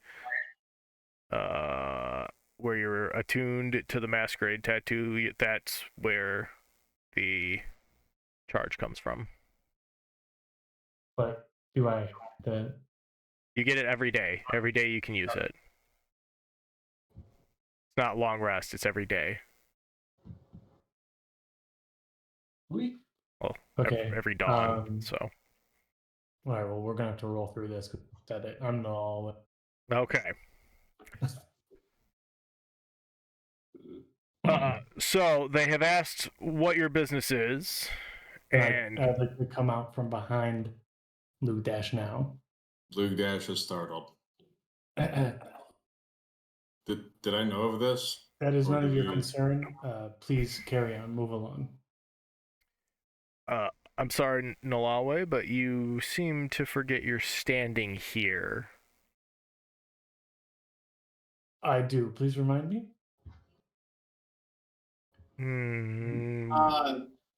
where you're attuned to the masquerade tattoo, that's where the charge comes from. But do I? You get it every day. Every day you can use it. It's not long rest. It's every day. Well, okay. Every dawn. So. All right. Well, we're gonna have to roll through this because I'm not all. Okay. So they have asked what your business is, and I'd like to come out from behind Luke Dash now. Luke Dash is startled. That Did I know of this? is none of your concern. Please carry on. Move along. I'm sorry, Nalawe, but you seem to forget you're standing here. I do. Please remind me.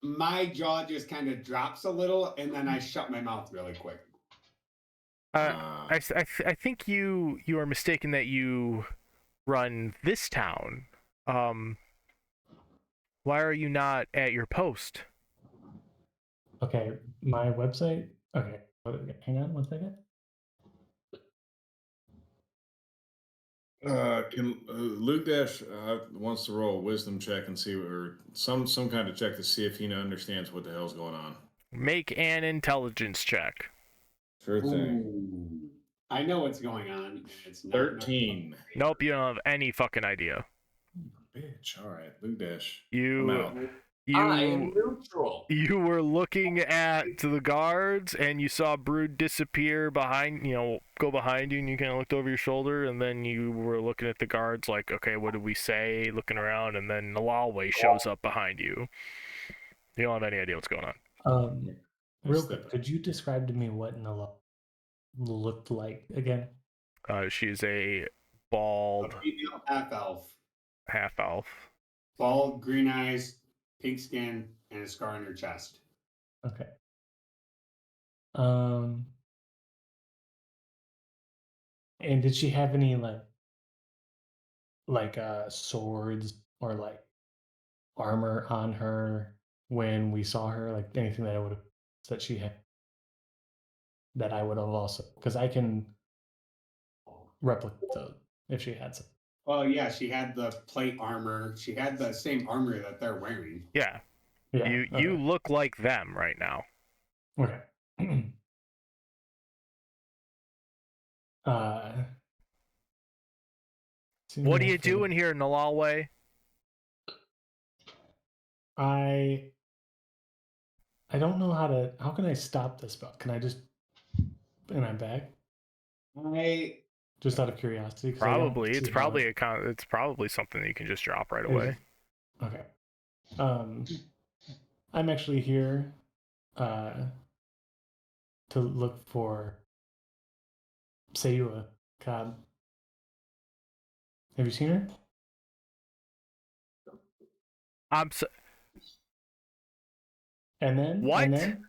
My jaw just kind of drops a little, and then I shut my mouth really quick. I think you are mistaken that you run this town. Why are you not at your post? Okay, my website. Okay, hang on 1 second. Can Luke Dash wants to roll a wisdom check and see, or some kind of check to see if he understands what the hell's going on. Make an intelligence check. Sure thing. Ooh. I know what's going on. It's not 13. Nope, you don't have any fucking idea. Bitch. All right, Luke Dash. I'm You out. I am neutral. You were looking at the guards, and you saw Brood disappear behind, go behind you, and you kind of looked over your shoulder, and then you were looking at the guards like, okay, what did we say? Looking around, and then Nalalwe shows up behind you. You don't have any idea what's going on. Real quick, could you describe to me what Nala looked like again? She's a bald A female half-elf. half-elf. Bald, green eyes, pink skin, and a scar on her chest. Okay. And did she have any like swords or like armor on her when we saw her? Like anything that she had that I would have also, because I can replicate those if she had some. Well, yeah, she had the plate armor. She had the same armor that they're wearing. Yeah. Yeah. You look like them right now. Okay. What are you doing here, Nalalwe? I don't know how can I stop this spell? Can I just, and I'm back? Just out of curiosity. Probably. It's probably something that you can just drop right away. Okay. I'm actually here to look for Sayua Cobb. Have you seen her? And then what? And then,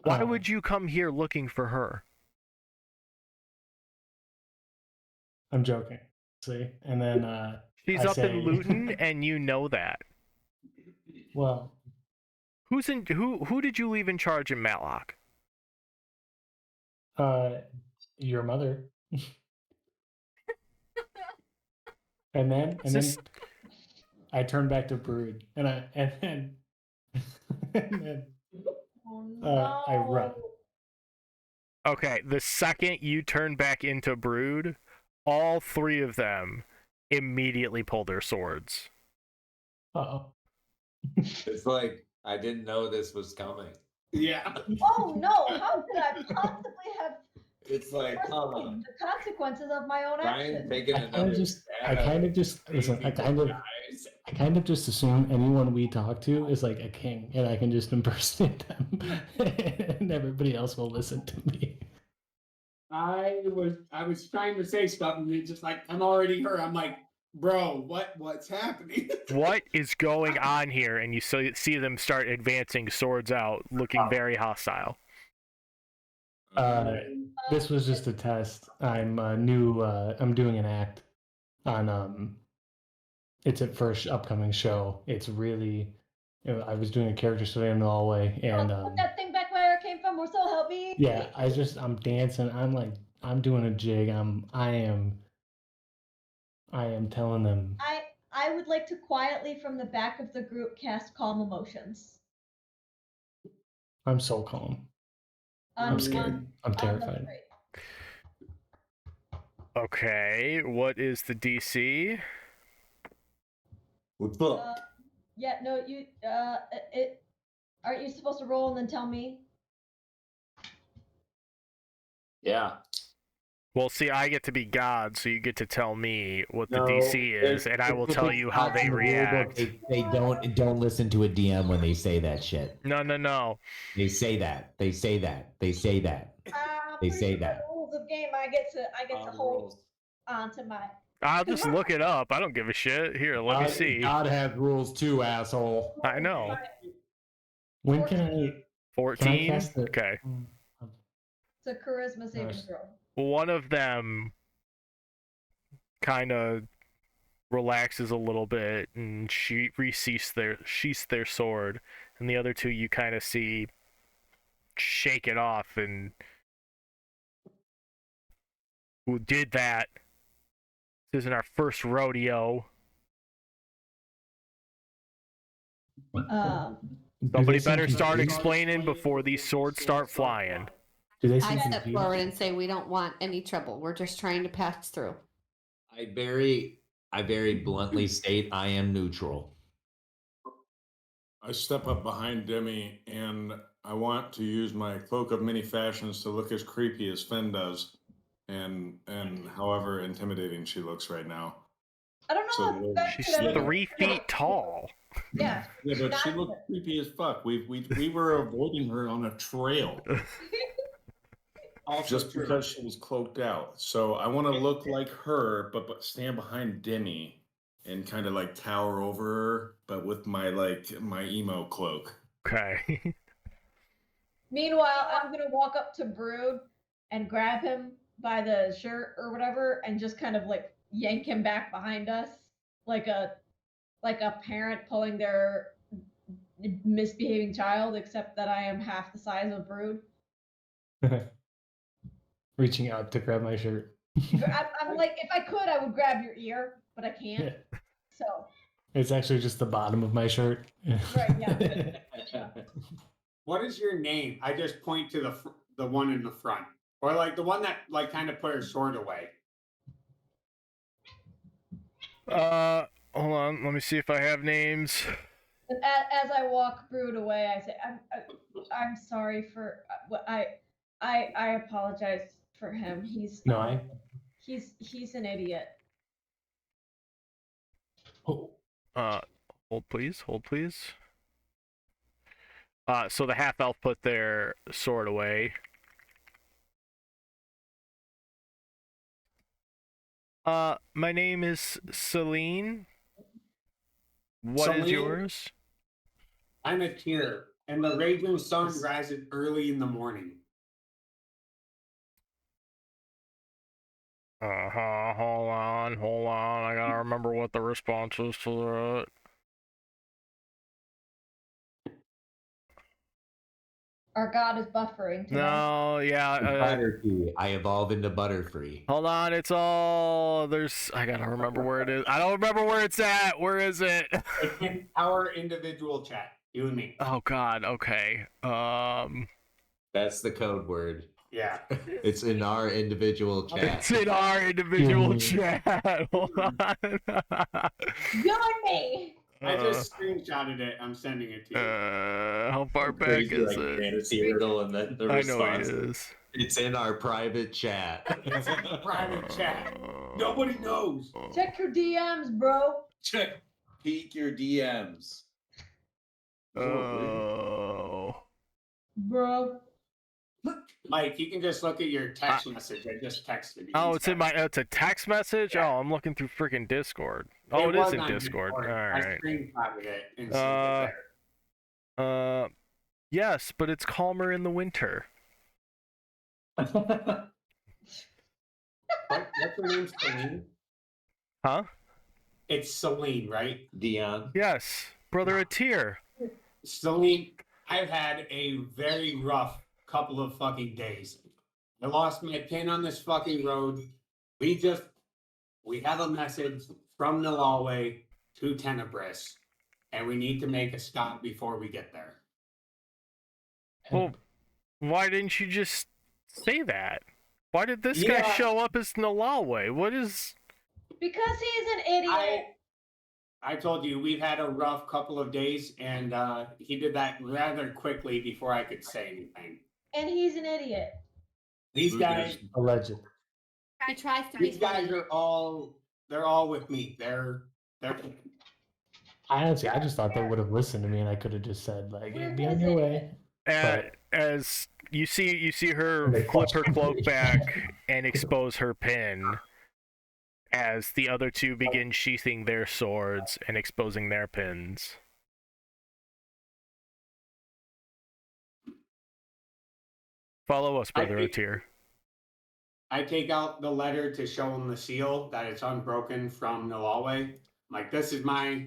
why would you come here looking for her? I'm joking. See? And then she's up in Luton and you know that. Well, who did you leave in charge in Matlock? Your mother. and then I turned back to Brood, and then I run. Okay, the second you turn back into Brood, all three of them immediately pull their swords. Uh-oh. It's like, I didn't know this was coming. Yeah. Oh no, how could I possibly have It's like, the consequences of my own Brian actions? taking another I kind of just assume anyone we talk to is like a king, and I can just impersonate them, and everybody else will listen to me. I was trying to say stuff, and it's just like, I'm already her. I'm like, bro, what's happening? What is going on here? And you see them start advancing, swords out, looking very hostile. This was just a test. I'm new. I'm doing an act on it's a first upcoming show. It's really, I was doing a character study in the hallway, and put that thing back where it came from, or so help me. Yeah, I'm dancing. I'm doing a jig. I am telling them. I would like to quietly from the back of the group cast Calm Emotions. I'm so calm. I'm scared. I'm terrified. Okay, what is the DC? What's up? Yeah, no, you aren't you supposed to roll and then tell me? Yeah. Well, see, I get to be God, so you get to tell me what the No, DC is, and I will tell you how they react. They don't listen to a DM when they say that shit. No. They say that. They say that. They say that. They say that. Rules of game. I get to hold on to my. I'll just look it up. I don't give a shit. Here, let me see. God has rules too, asshole. I know. When can I 14? cast the- Okay. It's a charisma saving Nice. throw. One of them kind of relaxes a little bit and she sheaths their sword, and the other two you kind of see shake it off. And who did that? This isn't our first rodeo. Somebody better start explaining before these swords start flying. Do they I seem step confused? forward and say we don't want any trouble. We're just trying to pass through. I very bluntly state I am neutral. I step up behind Demi and I want to use my cloak of many fashions to look as creepy as Fen does, and however intimidating she looks right now. I don't know. So if that She's could ever- 3 feet tall. Yeah. Yeah, but she looked creepy as fuck. We were avoiding her on a trail Also just true. because she was cloaked out. So I want to look like her, but stand behind Demi and kind of like tower over her, but with my emo cloak. Okay. Meanwhile, I'm gonna walk up to Brood and grab him by the shirt or whatever, and just kind of like yank him back behind us, like a parent pulling their misbehaving child, except that I am half the size of Brood. Reaching out to grab my shirt. I'm like, if I could, I would grab your ear, but I can't. Yeah. So It's actually just the bottom of my shirt. right, yeah. What is your name? I just point to the one in the front, or like the one that like kind of put her sword away. Hold on. Let me see if I have names. And as I walk Brood away, I say, I'm sorry for what I apologize for him. He's No, he's an idiot. Oh, Hold please. So the half elf put their sword away. My name is Celine. What is Celine? yours? I'm a tear, and the raging sun rises early in the morning. Hold on. I gotta remember what the response is to that. Our god is buffering today. No, yeah. Butterfree. I evolve into Butterfree. Hold on, it's all there's. I gotta remember where it is. I don't remember where it's at. Where is it? It's in our individual chat, you and me. Oh God. Okay. That's the code word. Yeah. It's in our individual chat. It's in our individual chat. Hold on. You and me. I just screenshotted it. I'm sending it to you. How far back Crazy, is like, it? fantasy hurdle and then the I know response. it is. It's in our private chat. It's in the private chat. Nobody knows. Check your DMs, bro. Check. Peek your DMs. Oh. Bro. Mike, you can just look at your text message. I just texted you. Oh, it's in my. It's a text message. Yeah. Oh, I'm looking through freaking Discord. Oh, it is was in on Discord. All I right. screenshotted it and sent it there. Yes, but it's calmer in the winter. What's her name? Celine? Huh? It's Celine, right? Dion. Yes, brother, a tear. Celine, I've had a very rough couple of fucking days. I lost my pin on this fucking road. We have a message from Nalaway to Tenebris, and we need to make a stop before we get there. Well, why didn't you just say that? Why did this guy Yeah. show up as Nalawe? What is? Because he's an idiot. I told you we've had a rough couple of days, and he did that rather quickly before I could say anything. And he's an idiot. These guys, alleged. He tries to be These guys funny. they're all with me. I just thought they would have listened to me, and I could have just said like, We're "Be on your way." But As you see her They flip her questioned cloak me. back and expose her pin, as the other two begin sheathing their swords and exposing their pins. Follow us, Brother Otir. I take out the letter to show him the seal that it's unbroken from Nalaway. Like, this is my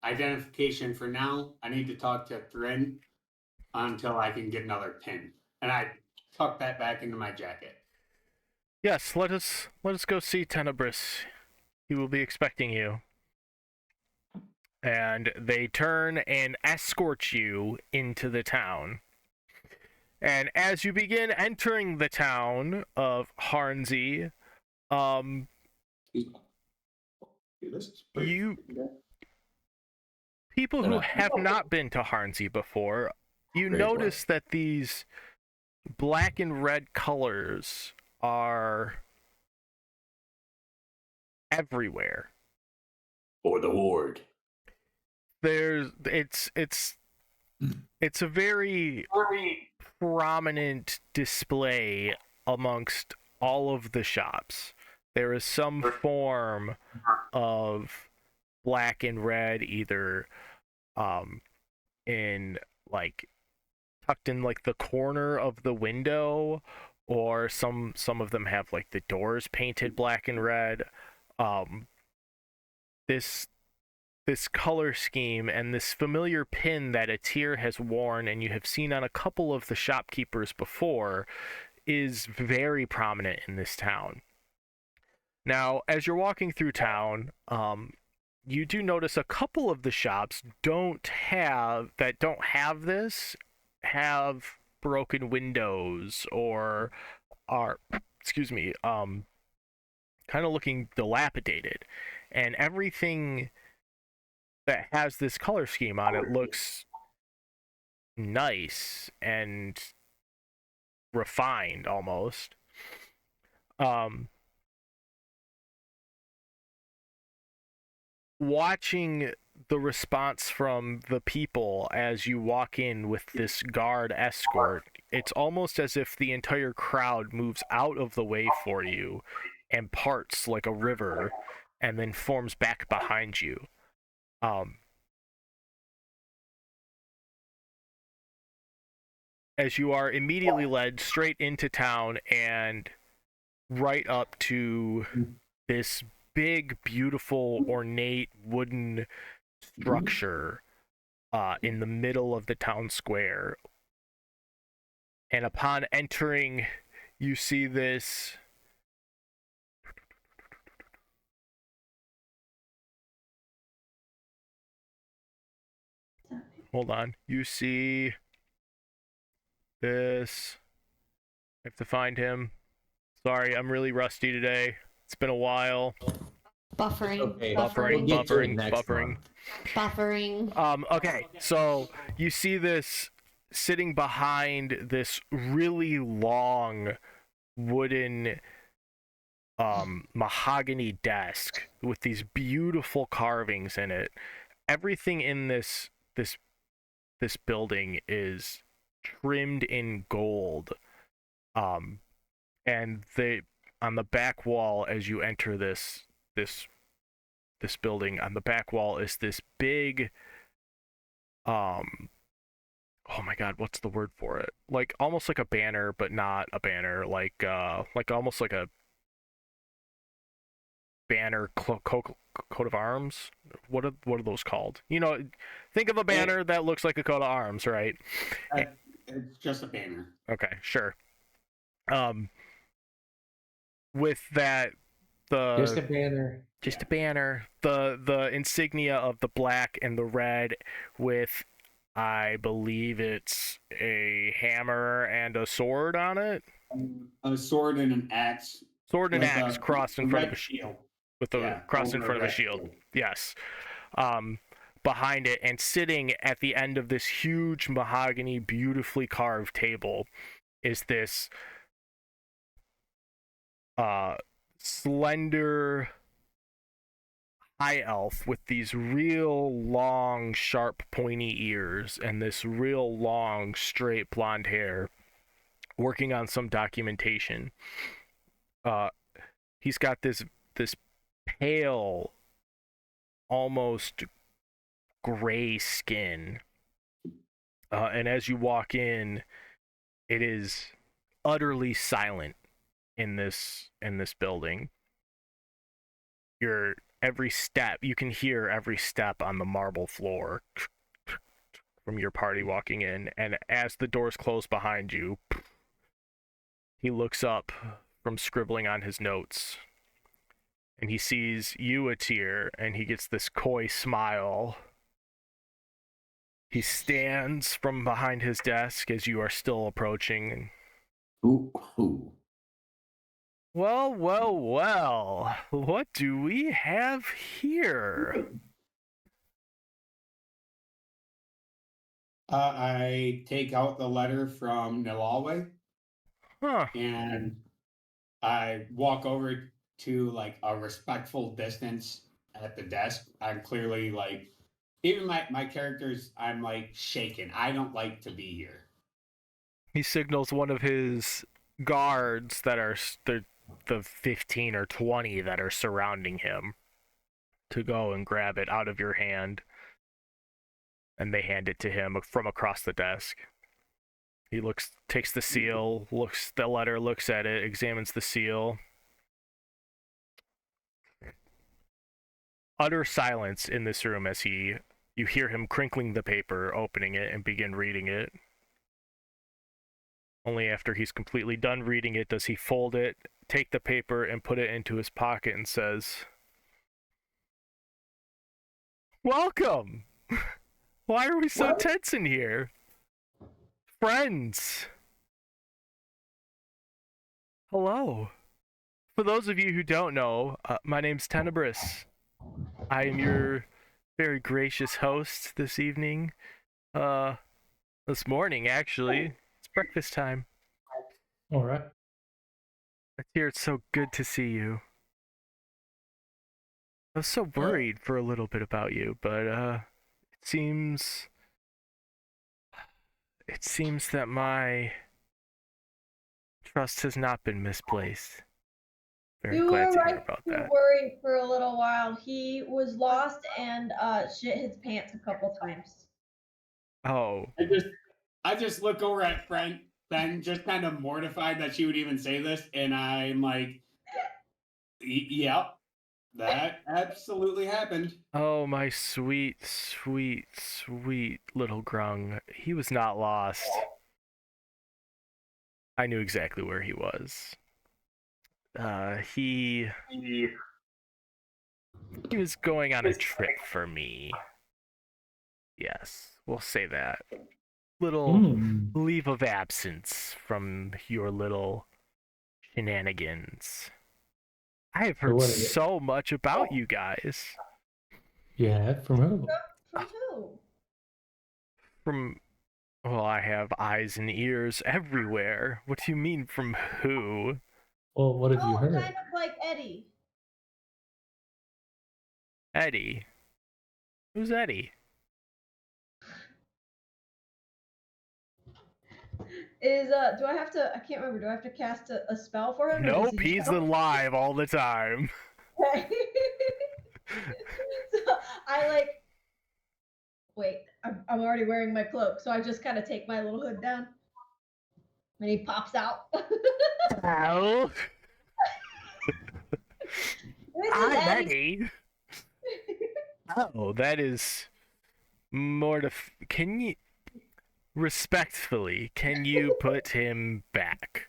identification for now. I need to talk to Thrin until I can get another pin. And I tuck that back into my jacket. Yes, let us go see Tenebris. He will be expecting you. And they turn and escort you into the town. And as you begin entering the town of Harnsey, people who have not been to Harnsey before, you notice that these black and red colors are everywhere. Or the Horde. It's a very prominent display amongst all of the shops. There is some form of black and red, either in like tucked in like the corner of the window, or some of them have like the doors painted black and red. This color scheme and this familiar pin that Otir has worn and you have seen on a couple of the shopkeepers before is very prominent in this town. Now, as you're walking through town, you do notice a couple of the shops don't have this, have broken windows or are, kind of looking dilapidated. And everything that has this color scheme on it looks nice and refined almost. Watching the response from the people as you walk in with this guard escort, it's almost as if the entire crowd moves out of the way for you and parts like a river and then forms back behind you. As you are immediately led straight into town and right up to this big, beautiful, ornate wooden structure in the middle of the town square. And upon entering, you see this hold on. You see this. I have to find him. Sorry, I'm really rusty today. It's been a while. Buffering. Okay. Buffering. We'll get to it next Buffering. month. Buffering. Okay, so you see this sitting behind this really long wooden mahogany desk with these beautiful carvings in it. Everything in this building is trimmed in gold. And on the back wall, as you enter this building, on the back wall is this big oh my god, what's the word for it? Like almost like a banner, but not a banner, like almost like a banner coat of arms. What are those called? You know, think of a banner that looks like a coat of arms, right? It's just a banner. Okay, sure. With that, just a banner. Just a banner. The insignia of the black and the red with, I believe it's a hammer and a sword on it. A sword and an axe. Sword and axe crossed in front of a shield. With the crossed in front of a shield. Yes. Behind it, and sitting at the end of this huge mahogany, beautifully carved table is this slender high elf with these real long, sharp, pointy ears and this real long, straight blonde hair, working on some documentation. He's got this pale, almost gray skin, and as you walk in, it is utterly silent in this building. Every step, you can hear every step on the marble floor from your party walking in, and as the doors close behind you, he looks up from scribbling on his notes, and he sees you, Atir, and he gets this coy smile. He stands from behind his desk as you are still approaching. Ooh. Well, what do we have here? I take out the letter from Nilalwe Huh. and I walk over to like a respectful distance at the desk. I'm clearly like, even my characters, I'm like shaken. I don't like to be here. He signals one of his guards that are the 15 or 20 that are surrounding him to go and grab it out of your hand. And they hand it to him from across the desk. He takes the seal, looks at it, examines the seal. Utter silence in this room as you hear him crinkling the paper, opening it, and begin reading it. Only after he's completely done reading it does he fold it, take the paper, and put it into his pocket and says, "Welcome! Why are we so tense in here? Friends! Hello. For those of you who don't know, my name's Tenebris. I am your very gracious host this evening. This morning, actually. It's breakfast time. All right. Atir, it's so good to see you. I was so worried for a little bit about you, but it seems that my trust has not been misplaced. Very You glad were to hear right about to that. worry for a little while. He was lost and shit his pants a couple times. Oh, I just look over at Ben, just kind of mortified that she would even say this, and I'm like, yep, that absolutely happened. oh, my sweet, sweet, sweet little grung. He was not lost. I knew exactly where he was. He was going on a trip for me. Yes, we'll say that. Little leave of absence from your little shenanigans. I have heard so much about you guys. Yeah, from who? From who? Well, I have eyes and ears everywhere. What do you mean from who? Well, what have you heard? Kind of like Eddie. Eddie. Who's Eddie? Do I have to? I can't remember. Do I have to cast a spell for him? Nope, he's alive all the time. Okay. So I wait. I'm already wearing my cloak, so I just kind of take my little hood down, and he pops out. Ow. I'm Eddie. Oh, that is Can you respectfully? Can you put him back,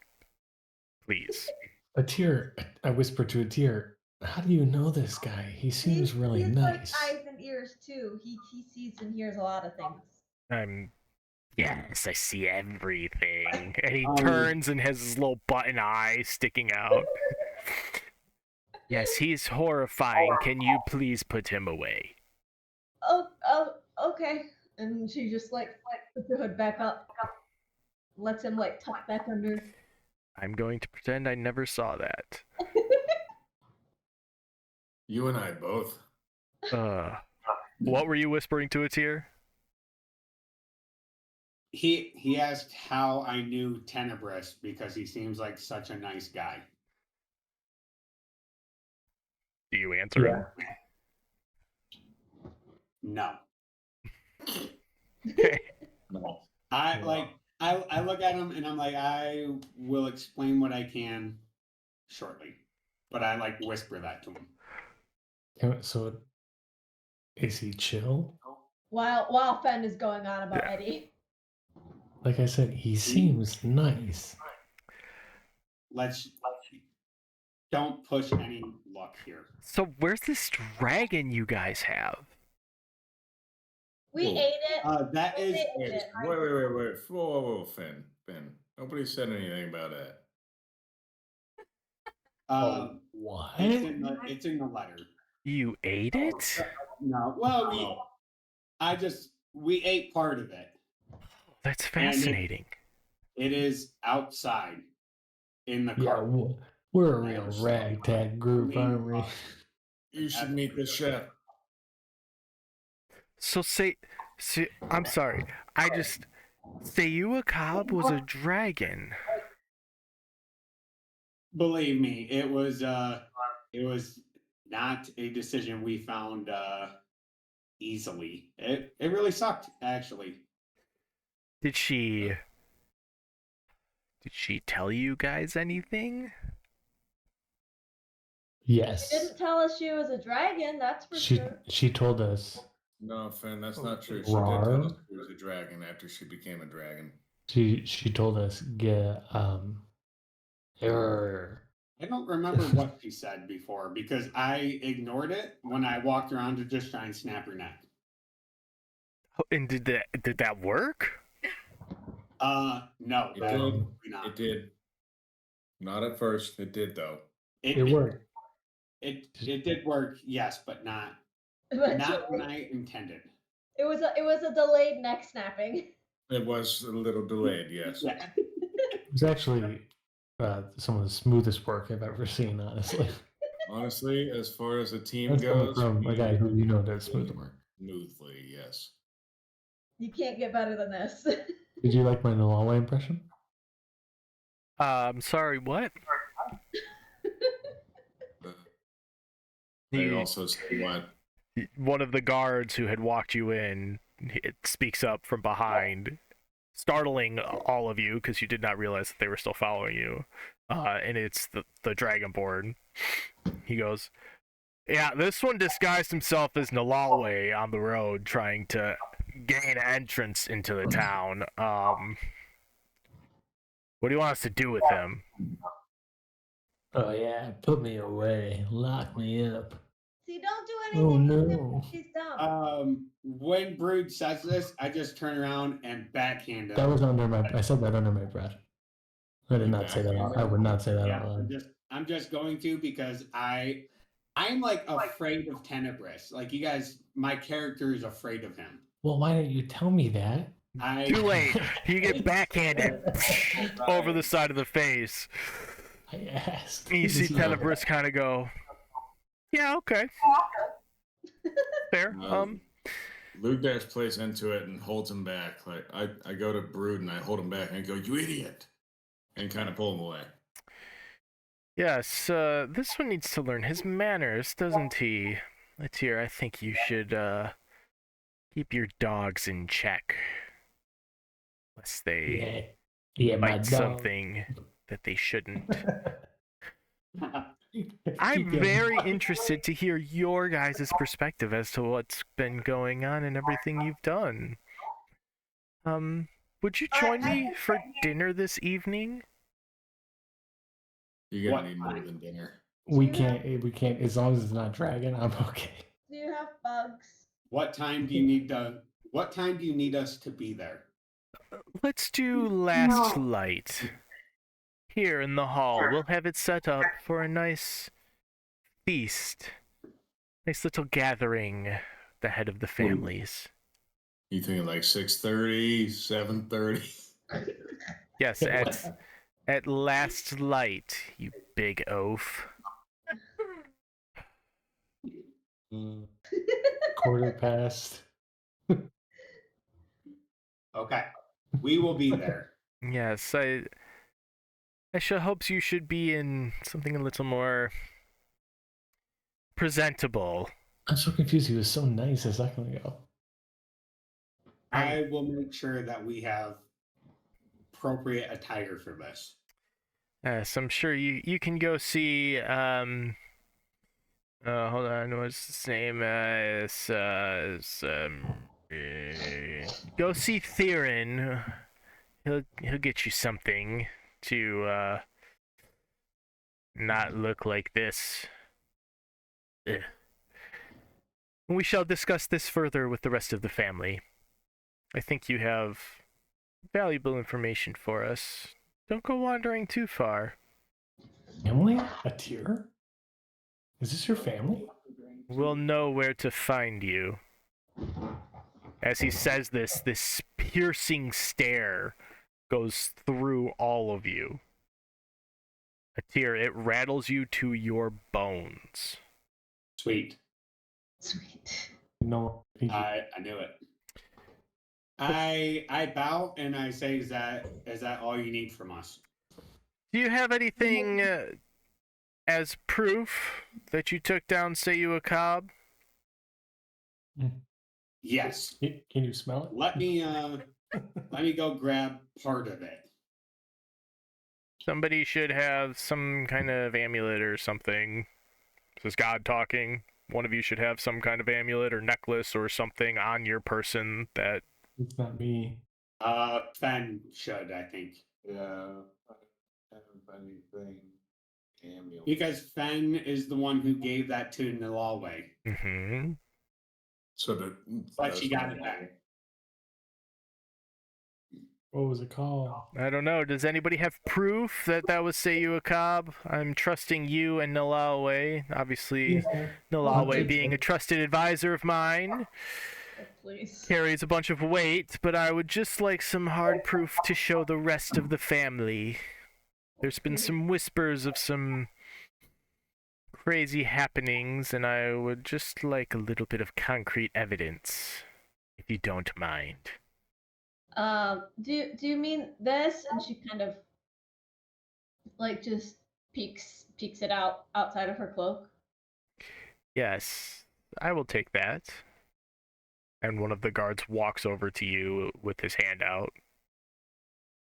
please? Atir, I whispered to Atir, how do you know this guy? He seems really he's nice. like eyes and ears too. He sees and hears a lot of things. Yes, I see everything. And he turns and has his little button eye sticking out. Yes, he's horrifying. Can you please put him away? Oh, okay. And she just puts the hood back up, lets him tuck back under. I'm going to pretend I never saw that. You and I both. What were you whispering to Atir? He asked how I knew Tenebris because he seems like such a nice guy. Do you answer him? No. Okay. No. I look at him and I'm like, I will explain what I can shortly. But I like whisper that to him. So, is he chill? While Fen is going on about Yeah. Eddie. Like I said, he seems nice. Let's don't push any luck here. So where's this dragon you guys have? We Whoa. ate it. That is We ate it. Wait. Whoa, Finn. Nobody said anything about that. What? It's in the letter. You ate it? No. Well, we ate part of it. That's fascinating. It is outside in the Yeah, car. we're a real ragtag group, aren't we? You should meet the chef. So I'm sorry. Sayua Cobb was a dragon. Believe me, it was not a decision we found easily. It really sucked, actually. Did she tell you guys anything? Yes. She didn't tell us she was a dragon, that's for sure. She told us. No, Finn, that's not true. She did Rar? tell us she was a dragon after she became a dragon. She told us I don't remember what she said before because I ignored it when I walked around to just try and snap her neck. And did that work? No, It absolutely did. not. It did. Not at first. It did though. it worked. It did work, yes, but not when I intended. It was a delayed neck snapping. It was a little delayed, yes. Yeah. It was actually some of the smoothest work I've ever seen, honestly. Honestly, as far as the team That's coming goes, from a guy who does smooth work. Smoothly, yes. You can't get better than this. Did you like my Nalawa impression? I'm sorry, what? They also say what? One of the guards who had walked you in, it speaks up from behind, startling all of you because you did not realize that they were still following you. And it's the Dragonborn. He goes, "Yeah, this one disguised himself as Nalawe on the road, trying to gain entrance into the town. What do you want us to do with him?" Oh yeah, put me away, lock me up. See, don't do anything. Oh no. She's dumb. When Brood says this, I just turn around and backhand him. That was I said that under my breath. I did not say that out. I would not say that out loud. I'm just going to because I'm like afraid of Tenebris. Like you guys, my character is afraid of him. Well, why didn't you tell me that? Too late. You get backhanded over the side of the face. I asked. You see Tenebris kind of go, "Yeah, okay, fair." Luke Dash plays into it and holds him back. Like I go to Brood and I hold him back and I go, "You idiot," and kind of pull him away. Yes, this one needs to learn his manners, doesn't he? Atir, I think you should keep your dogs in check, lest they bite something that they shouldn't. I'm very interested to hear your guys' perspective as to what's been going on and everything you've done. Would you join me for dinner this evening? You're gonna need more than dinner. We can't. As long as it's not dragon, I'm okay. Do you have bugs? What time do you need us to be there? Let's do last light. Here in the hall, we'll have it set up for a nice feast. Nice little gathering, the head of the families. You thinking like 6:30, 7:30? Yes, at last light, you big oaf. Quarter past. Okay. We will be there. Yes, I shall hopes you should be in something a little more presentable. I'm so confused. He was so nice a second ago. I will make sure that we have appropriate attire for this. Yes, I'm sure you can go see hold on, what's his name? Go see Theron. He'll get you something to not look like this. Ugh. We shall discuss this further with the rest of the family. I think you have valuable information for us. Don't go wandering too far. Family? A tear? Is this your family? We'll know where to find you. As he says this piercing stare goes through all of you. A tear, it rattles you to your bones. Sweet. Sweet. No. I knew it. I bow and I say, is that all you need from us? Do you have anything as proof that you took down Seiyuu Cobb? Yes. Can you smell it? Let me go grab part of it. Somebody should have some kind of amulet or something. This is God talking. One of you should have some kind of amulet or necklace or something on your person that... It's not me. Fen should, I think. Yeah, I don't have anything. Amulet. Because Fen is the one who gave that to Nalawe. Mm-hmm. So But she got it back. What was it called? I don't know. Does anybody have proof that that was Seiyuu Cobb? I'm trusting you and Nalawe. Obviously, Yeah. Nalawe being a trusted advisor of mine Oh, please. carries a bunch of weight, but I would just like some hard proof to show the rest of the family. There's been some whispers of some crazy happenings, and I would just like a little bit of concrete evidence, if you don't mind. Do you mean this? And she kind of like just peeks it out outside of her cloak. Yes, I will take that. And one of the guards walks over to you with his hand out.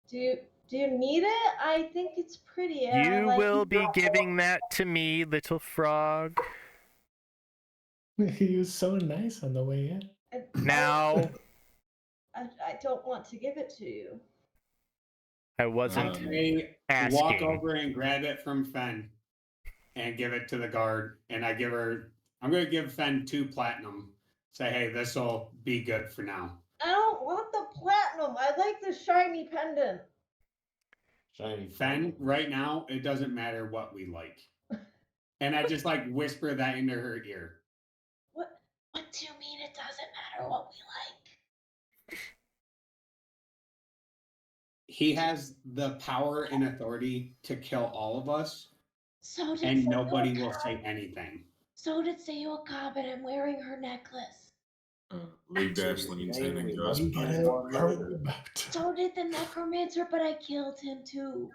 Do you need it? I think it's pretty. You will be giving that to me, little frog. He was so nice on the way in. Now, I don't want to give it to you. I wasn't I asking. walk over and grab it from Fen and give it to the guard. And I'm going to give Fen 2 platinum. Say, hey, this will be good for now. I don't want the platinum. I like the shiny pendant. Shiny Fen, right now, it doesn't matter what we like. And I just like whisper that into her ear. What do you mean it doesn't matter what we like? He has the power and authority to kill all of us, So did and Seiyuu nobody will Cobb. say anything. So did Seiyuu Cobb, and I'm wearing her necklace. Luke Dash leans in and goes, So did the necromancer, but I killed him too.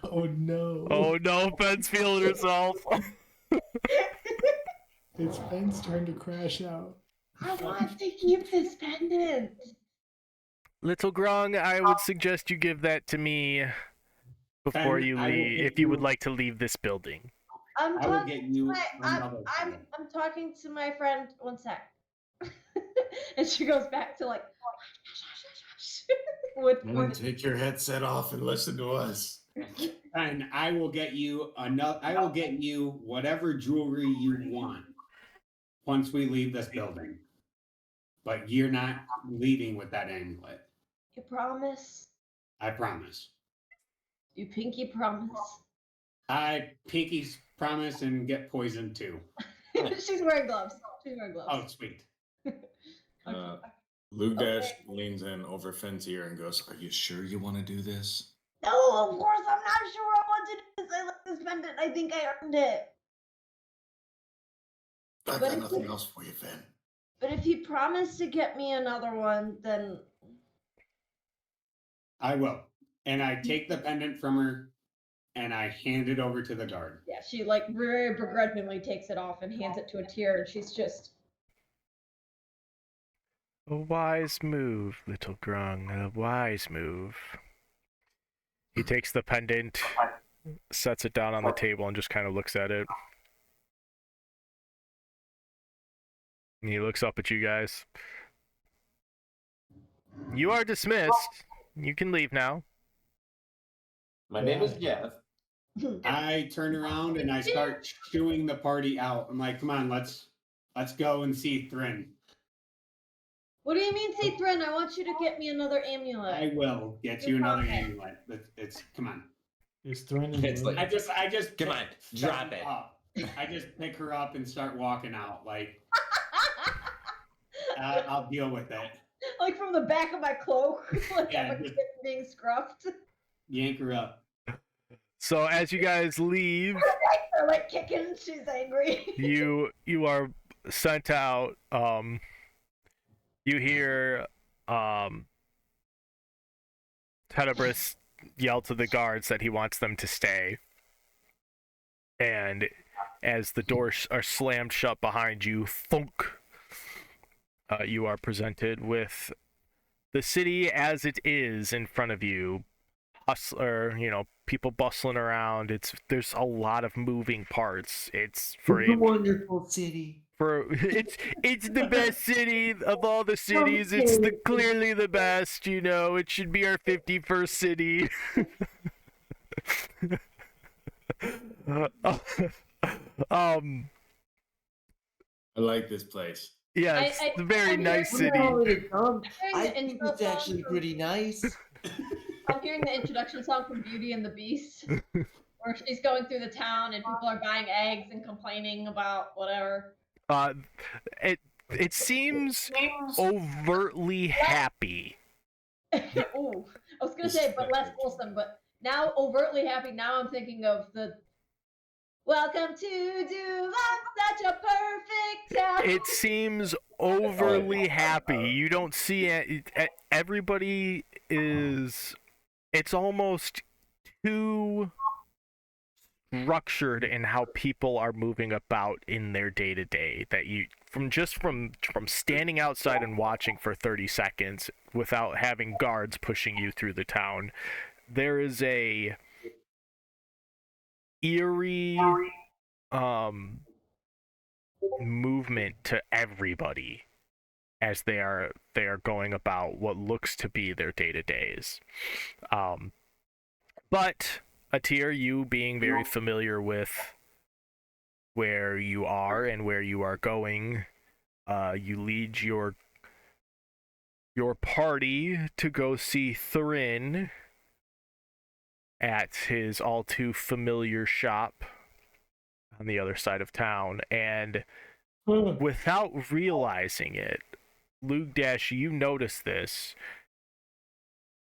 Oh no. Oh no, Ben's feeling herself. It's Ben's turn to crash out. I want to keep this pendant. Little Grung, I would suggest you give that to me before Ben, you I will leave, give if you would you- like to leave this building. I'm I will talking get to you my, another I'm pendant. talking to my friend. One sec. And she goes back to like with take your headset off and listen to us. And I will get you whatever jewelry you want once we leave this building. But you're not leaving with that amulet. You promise? I promise. You pinky promise? I pinkies promise and get poisoned too. She's wearing gloves. Oh, sweet. Luke Dash leans in over Finn's ear and goes, "Are you sure you want to do this?" No, of course I'm not sure I want to do this. I like this pendant. I think I earned it. I But got if nothing you- else for you, Finn. But if you promise to get me another one, then I will. And I take the pendant from her and I hand it over to the guard. yeah, she like very begrudgingly takes it off and hands it to a tear, and she's just A wise move, little Grung. A wise move. He takes the pendant, sets it down on the table, and just kind of looks at it. And he looks up at you guys. You are dismissed. You can leave now. My name is Jeff. I turn around and I start shooing the party out. I'm like, come on, let's go and see Thrin. What do you mean, say Thrin? I want you to get me another amulet. I will get you another amulet. It's come on. Is Thrin in It's the room? like- I just Come on, drop it. I just pick her up and start walking out. Like I'll deal with it. Like from the back of my cloak, like Yeah, I'm a just- kid being scruffed. Yank her up. So as you guys leave, They're like kicking. She's angry. you are sent out. You hear Tenebris yell to the guards that he wants them to stay. And as the doors are slammed shut behind you, thunk, you are presented with the city as it is in front of you. Hustler, people bustling around. There's a lot of moving parts. It's a wonderful city. It's the best city of all the cities. It's clearly the best. It should be our 51st city. I like this place. Yeah, it's a very I'm nice hearing- city. I think it's actually pretty nice. I'm hearing the introduction song from Beauty and the Beast, where she's going through the town and people are buying eggs and complaining about whatever. It seems overtly happy. Ooh, I was gonna say, but less wholesome. But now overtly happy. Now I'm thinking of the "Welcome to Duval, such a perfect town." It seems overly happy. You don't see it. Everybody is. It's almost too structured in how people are moving about in their day to day. That you from standing outside and watching for 30 seconds without having guards pushing you through the town, there is a eerie movement to everybody as they are going about what looks to be their day-to-days. But Atir, you being very familiar with where you are and where you are going, you lead your party to go see Thrin at his all too familiar shop on the other side of town, and without realizing it, Lugdash, you notice this.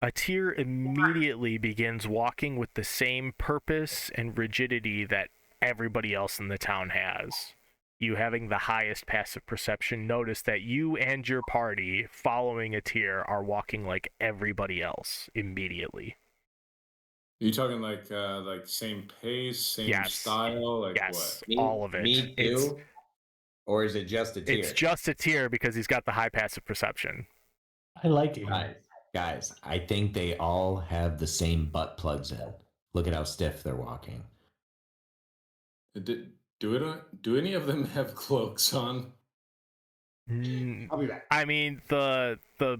Atir immediately begins walking with the same purpose and rigidity that everybody else in the town has. You, having the highest passive perception, notice that you and your party following Atir are walking like everybody else immediately. Are you talking like same pace, same Yes. style, like Yes, what? all of it. Me too? Or is it just a tier? It's just Atir because he's got the high passive perception. I like it. Guys, I think they all have the same butt plugs in. Look at how stiff they're walking. Do any of them have cloaks on? I'll be back. I mean, the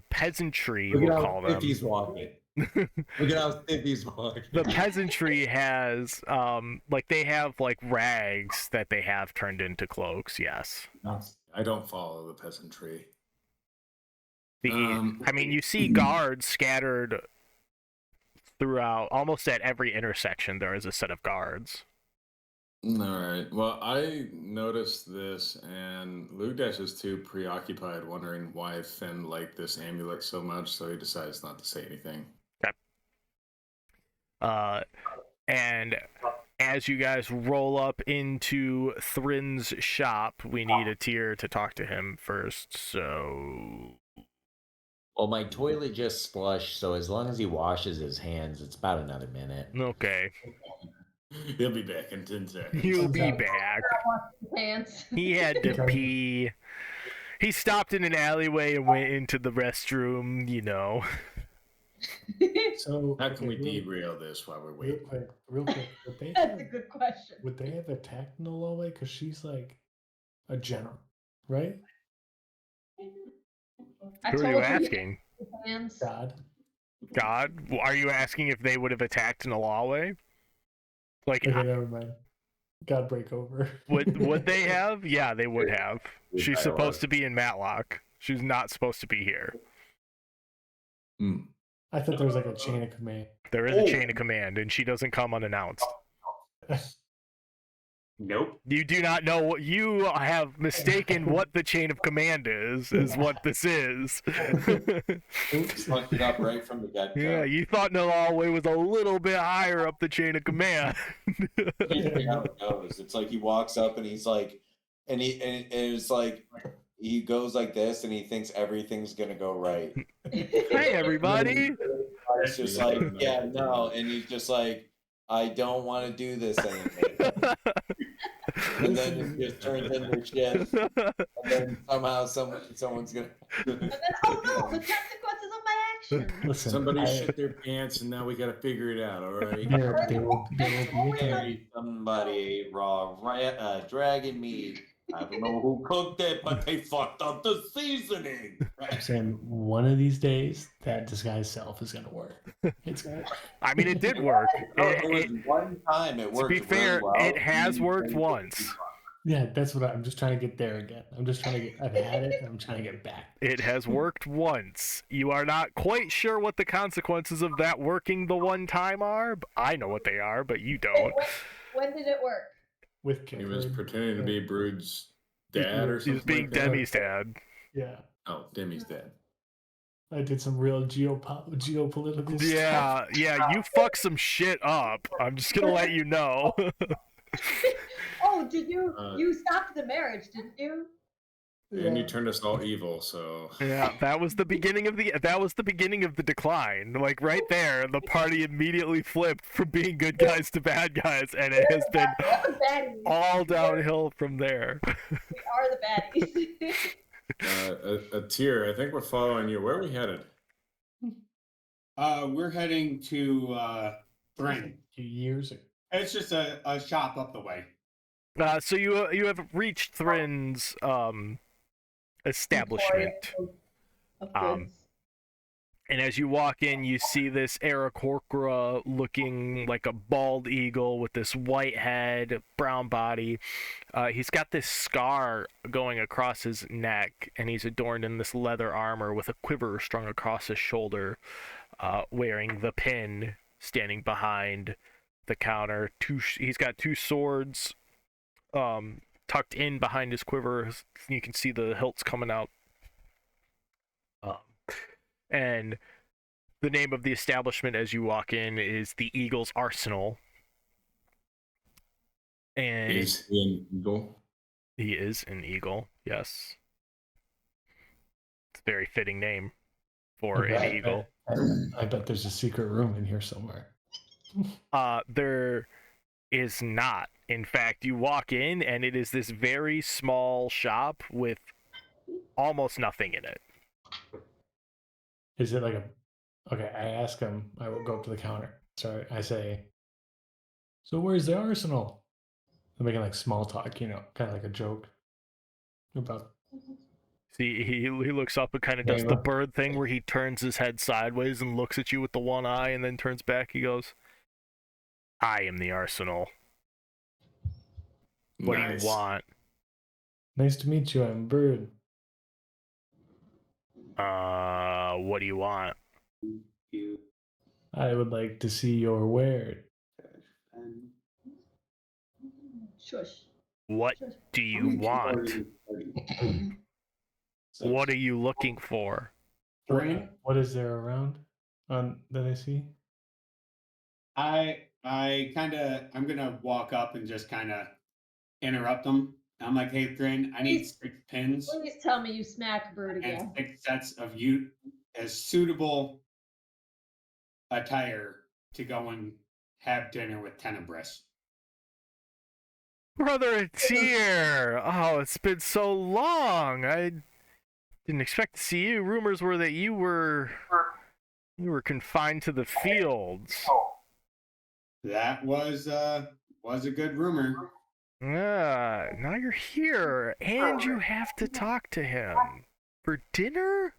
peasantry, Look we'll at call how them. stiff he's walking. Look at how stiff he's walking. The peasantry has, they have, rags that they have turned into cloaks, yes. I don't follow the peasantry. I mean, you see guards scattered throughout, almost at every intersection, there is a set of guards. All right. Well, I noticed this, and Lugdash is too preoccupied wondering why Finn liked this amulet so much, so he decides not to say anything. And as you guys roll up into Thrin's shop, we need a tier to talk to him first. So, Well, my toilet just flushed, so as long as he washes his hands, it's about another minute. okay, He'll be back in 10 seconds. he'll be back. Pants. He had to pee. He stopped in an alleyway and went into the restroom, you know. So How can we okay, derail this while we're real waiting? quick, real quick? Would they That's a have, good question. would they have attacked Nolowe? Because she's like a general, right? I Who are told you he asking? had hands. God. God? Are you asking if they would have attacked Nalawe? Like, Okay, never mind. God break over. would they have? Yeah, they would have. She's supposed to be in Matlock. She's not supposed to be here. Hmm. I thought there was like a chain of command. There is a chain of command, and she doesn't come unannounced. Nope. You do not know what you have mistaken what the chain of command is what this is. Oops. Fucked it up right from the get-go. Yeah, you thought Nalawe was a little bit higher up the chain of command. Can't see how it goes. It's like he walks up and he's like, and it's like he goes like this and he thinks everything's gonna go right. Hey, everybody. It's just like, yeah, no, and he's just like, I don't want to do this anymore. And then it just turns into shit. And then somehow someone's gonna. And then, oh no, the consequences of my action. Listen, Somebody shit their pants, and now we gotta figure it out. All right. there will be a time. Marry somebody raw dragon meat. I don't know who cooked it, but they fucked up the seasoning. I'm saying one of these days that disguise self is gonna work. It's gonna work. I mean, it did work. It was one time it To worked. be fair, really well. it has worked once. Yeah, that's what I'm just trying to get there again. I'm just trying to get. I've had it, and I'm trying to get back. It has worked once. You are not quite sure what the consequences of that working the one time are. I know what they are, but you don't. When did it work? With He was Kipling. pretending to be Brood's dad or He something. was being like that. Demi's dad. Yeah, Oh, Demi's dad. I did some real geopolitical stuff. Yeah, you fucked some shit up. I'm just gonna let you know. Oh, did you? You stopped the marriage, didn't you? And you turned us all evil, so. Yeah, that was the beginning of the decline. Like right there, the party immediately flipped from being good guys to bad guys, and it has been We're the baddies. all downhill from there. We are the baddies. A tier. I think we're following you. Where are we headed? We're heading to Thrin. Years ago. It's just a shop up the way. So you have reached Thrin's establishment. Of Um, goods. And as you walk in, you see this Aarakocra looking like a bald eagle with this white head, brown body. He's got this scar going across his neck, and he's adorned in this leather armor with a quiver strung across his shoulder, wearing the pin, standing behind the counter. He's got two swords tucked in behind his quiver. You can see the hilts coming out. And the name of the establishment as you walk in is the Eagle's Arsenal. And Is he an eagle? he is an eagle, yes. It's a very fitting name for an eagle. I bet there's a secret room in here somewhere. There is not. In fact, you walk in and it is this very small shop with almost nothing in it. Is it like a? Okay, I ask him. I will go up to the counter. Sorry, I say. So where's the arsenal? I'm making like small talk, you know, kind of like a joke about. See, he looks up and kind of does the bird thing where he turns his head sideways and looks at you with the one eye and then turns back. He goes, I am the arsenal. What do you want? Nice to meet you. I'm Bird. What do you want? I would like to see your ware. Shush. What do you want? What are you looking for? What is there around that I see? I I'm gonna walk up and just kind of interrupt them. I'm like, hey, Grin, I need 6 pins Please tell me you smack Brood and again. 6 sets of you as suitable attire to go and have dinner with Tenebris. Brother Atier! Oh, it's been so long. I didn't expect to see you. Rumors were that you were confined to the fields. That was a good rumor. Now you're here, and you have to talk to him for dinner.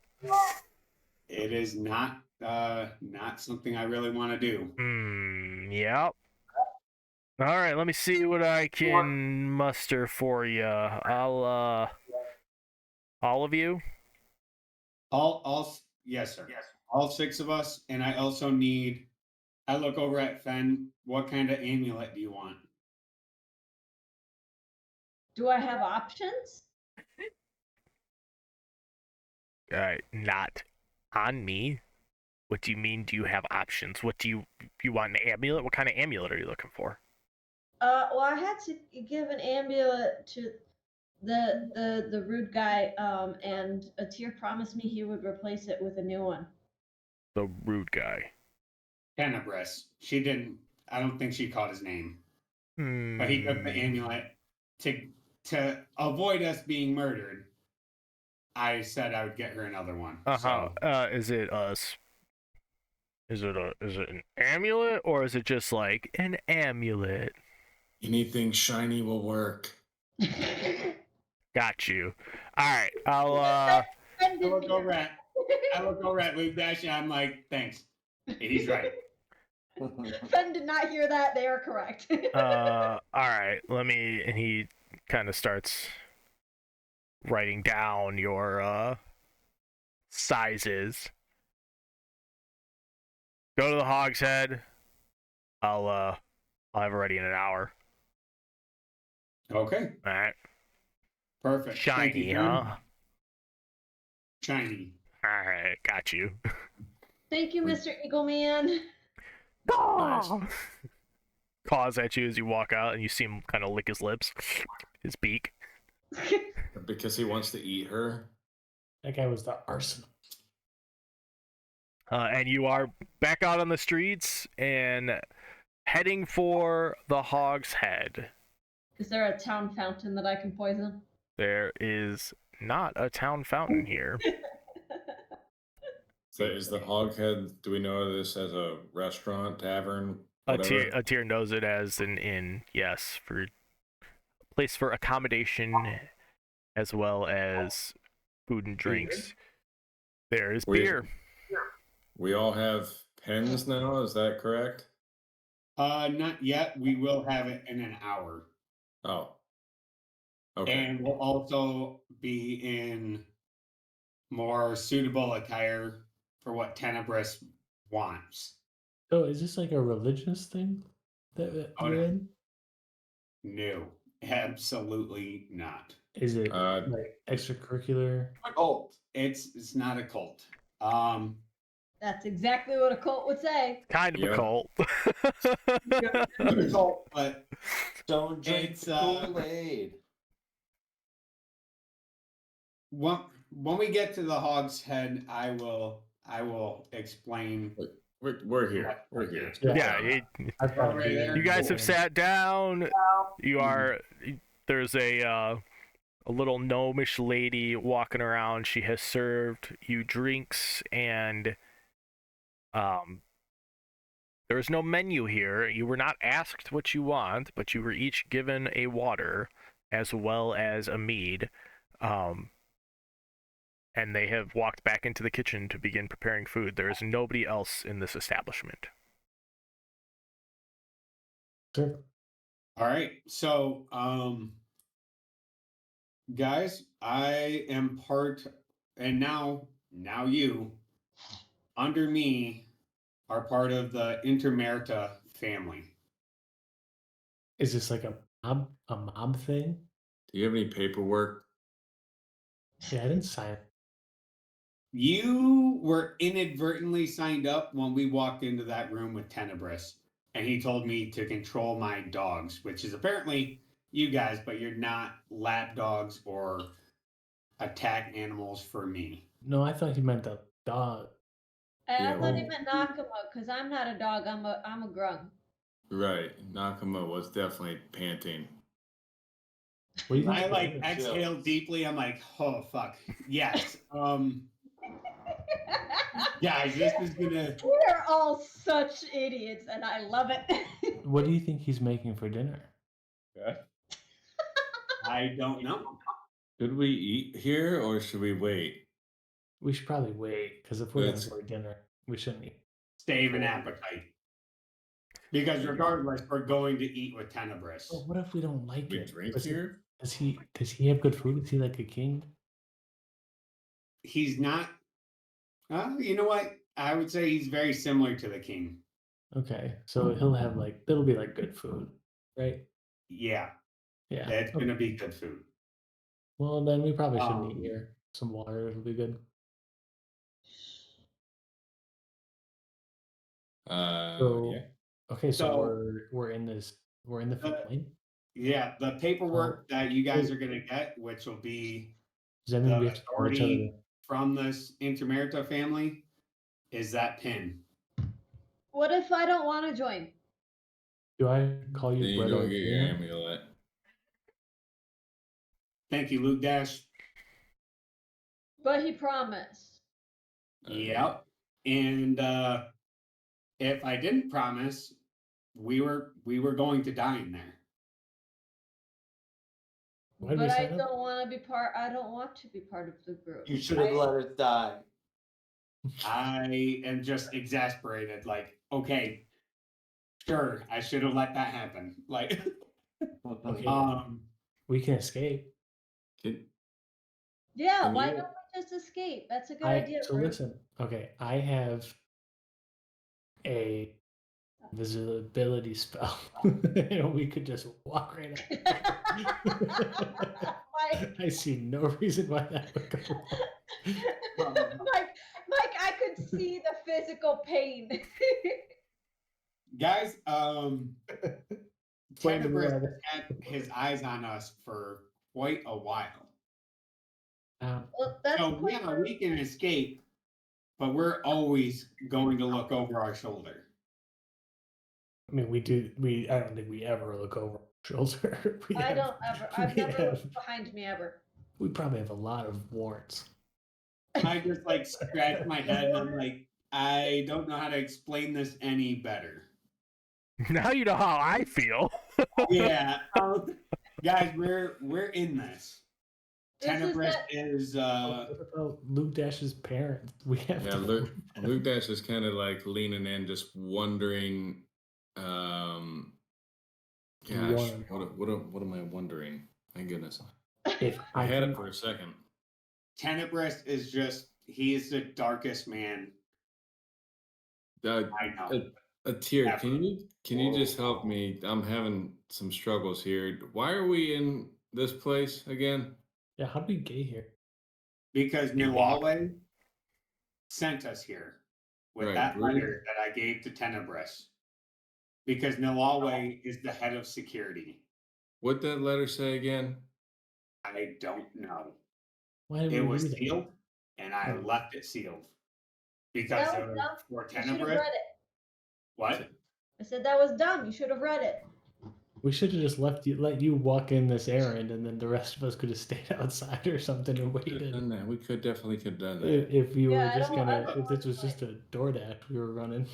It is not something I really want to do. Yep. All right, let me see what I can muster for you. All of you. Yes, sir. Yes. All 6 of us, and I also need. I look over at Fen. What kind of amulet do you want? Do I have options? Not on me. What do you mean? Do you have options? What do you want? An amulet? What kind of amulet are you looking for? Well, I had to give an amulet to the rude guy, and Atir promised me he would replace it with a new one. The rude guy. Tenebris. She didn't. I don't think she caught his name. But he took the amulet to avoid us being murdered. I said I would get her another one. So. Is it Is it an amulet, or is it just like an amulet? Anything shiny will work. Got you. All right, I'll I look over at Luke Dash and I'm like, thanks. He's right. Fen did not hear that. They are correct. all right, and he kind of starts writing down your sizes. Go to the Hogshead. I'll have it ready in an hour. Okay. All right. Perfect. Shiny, huh? Shiny. All right, got you. Thank you, Mr. Eagleman. Caws at you as you walk out, and you see him kind of lick his lips, his beak. Because he wants to eat her. That guy was the arsenal. And you are back out on the streets and heading for the Hog's Head. Is there a town fountain that I can poison? There is not a town fountain here. So is the Hoghead, do we know this as a restaurant, tavern, whatever? Atir knows it as an inn, yes, for a place for accommodation as well as food and drinks. There is beer. We all have pens now, is that correct? Not yet. We will have it in an hour. Oh. Okay. And we'll also be in more suitable attire for what Tenebris wants. So is this like a religious thing that you're in? No, absolutely not. Is it like extracurricular? A cult. It's not a cult. That's exactly what a cult would say. Kind of a cult. A cult, but don't drink it's Kool-Aid. When we get to the Hog's Head, I will explain. We're here. We're here. Yeah, you guys have sat down. There's a little gnomish lady walking around. She has served you drinks, and there is no menu here. You were not asked what you want, but you were each given a water as well as a mead. And they have walked back into the kitchen to begin preparing food. There is nobody else in this establishment. Sure. All right. So, guys, I am part, and now you, under me, are part of the Intermerita family. Is this like a mob thing? Do you have any paperwork? Yeah, I didn't sign it. You were inadvertently signed up when we walked into that room with Tenebris. and he told me to control my dogs, which is apparently you guys, but you're not lap dogs or attack animals for me. No, I thought he meant the dog. And I Yeah, thought he well- meant Nakama, because I'm not a dog, I'm a grung. Right. Nakama was definitely panting. What do you think? I like Chill. exhale deeply. I'm like, oh fuck. Yes. Guys, this is gonna We are all such idiots, and I love it. What do you think he's making for dinner? I don't know. Should we eat here or should we wait? We should probably wait, because if we're going Let's- to go to dinner, we shouldn't eat. Save an appetite. Because regardless, we're going to eat with Tenebris. But what if we don't like We it? drink Does he- here? Does he have good food? Is he like a king? He's not you know what? I would say he's very similar to the king. Okay, so he'll have like it'll be like good food, right? Yeah, Yeah. that's Okay. gonna be good food. Well, then we probably shouldn't eat Um, here. Some water will be good. So, Yeah. okay, so So- we're in the family. Yeah, the paperwork that you guys are gonna get, which will be Does that mean the we have to call each other? authority from this Intermerita family, is that pin. What if I don't want to join? Do I call Then you you brother? don't get your Liam? amulet. Thank you, Luke Dash. But he promised. Yep. And if I didn't promise, we were going to die in there. Why did we But I sign up? don't want to be part. I don't want to be part of the group. You should have let us die. I am just exasperated. Like, okay, sure, I should have let that happen. Like, Okay. We can escape. Yeah, Can why you- don't we just escape? That's a good idea. So Bruce. listen, okay, I have a visibility spell. And we could just walk right out. I see no reason why that would go wrong. Mike, I could see the physical pain. guys, Explain to me Tenebris why has that- had his eyes on us for quite a while. Well, that's So quite yeah, we can escape, but we're always going to look over our shoulder. I mean, I don't think we ever look over our shoulder. I don't ever. I've we never have- looked behind me ever. We probably have a lot of warrants. I just like scratch my head and I'm like, I don't know how to explain this any better. Now you know how I feel. Yeah, guys, we're in this. This is Tenebris that- is What about Luke Dash's parents? We have Yeah, to Luke Dash is kind of like leaning in, just wondering. Gosh, what am I wondering? My goodness, If I had can- it for a second. Tenebris is just he is the darkest man I know. A tear. Can you just help Whoa. me? I'm having some struggles here. Why are we in this place again? Yeah, how did we get here? Because You walk. Nilaway sent us here with Right, that Bruce. letter that I gave to Tenebris. Because Nilaway is the head of security. What that letter say again? I don't know. Why did It we was do that? sealed, and I Oh. left it sealed because That it was was dumb. for You should have Tenebris. read it. What? I said that was dumb. You should have read it. We should have just let you walk in this errand, and then the rest of us could have stayed outside or something and Could have waited. done that. We definitely could have done that. If you Yeah, were I just don't- I gonna, don't if this want was to just a DoorDash we were running.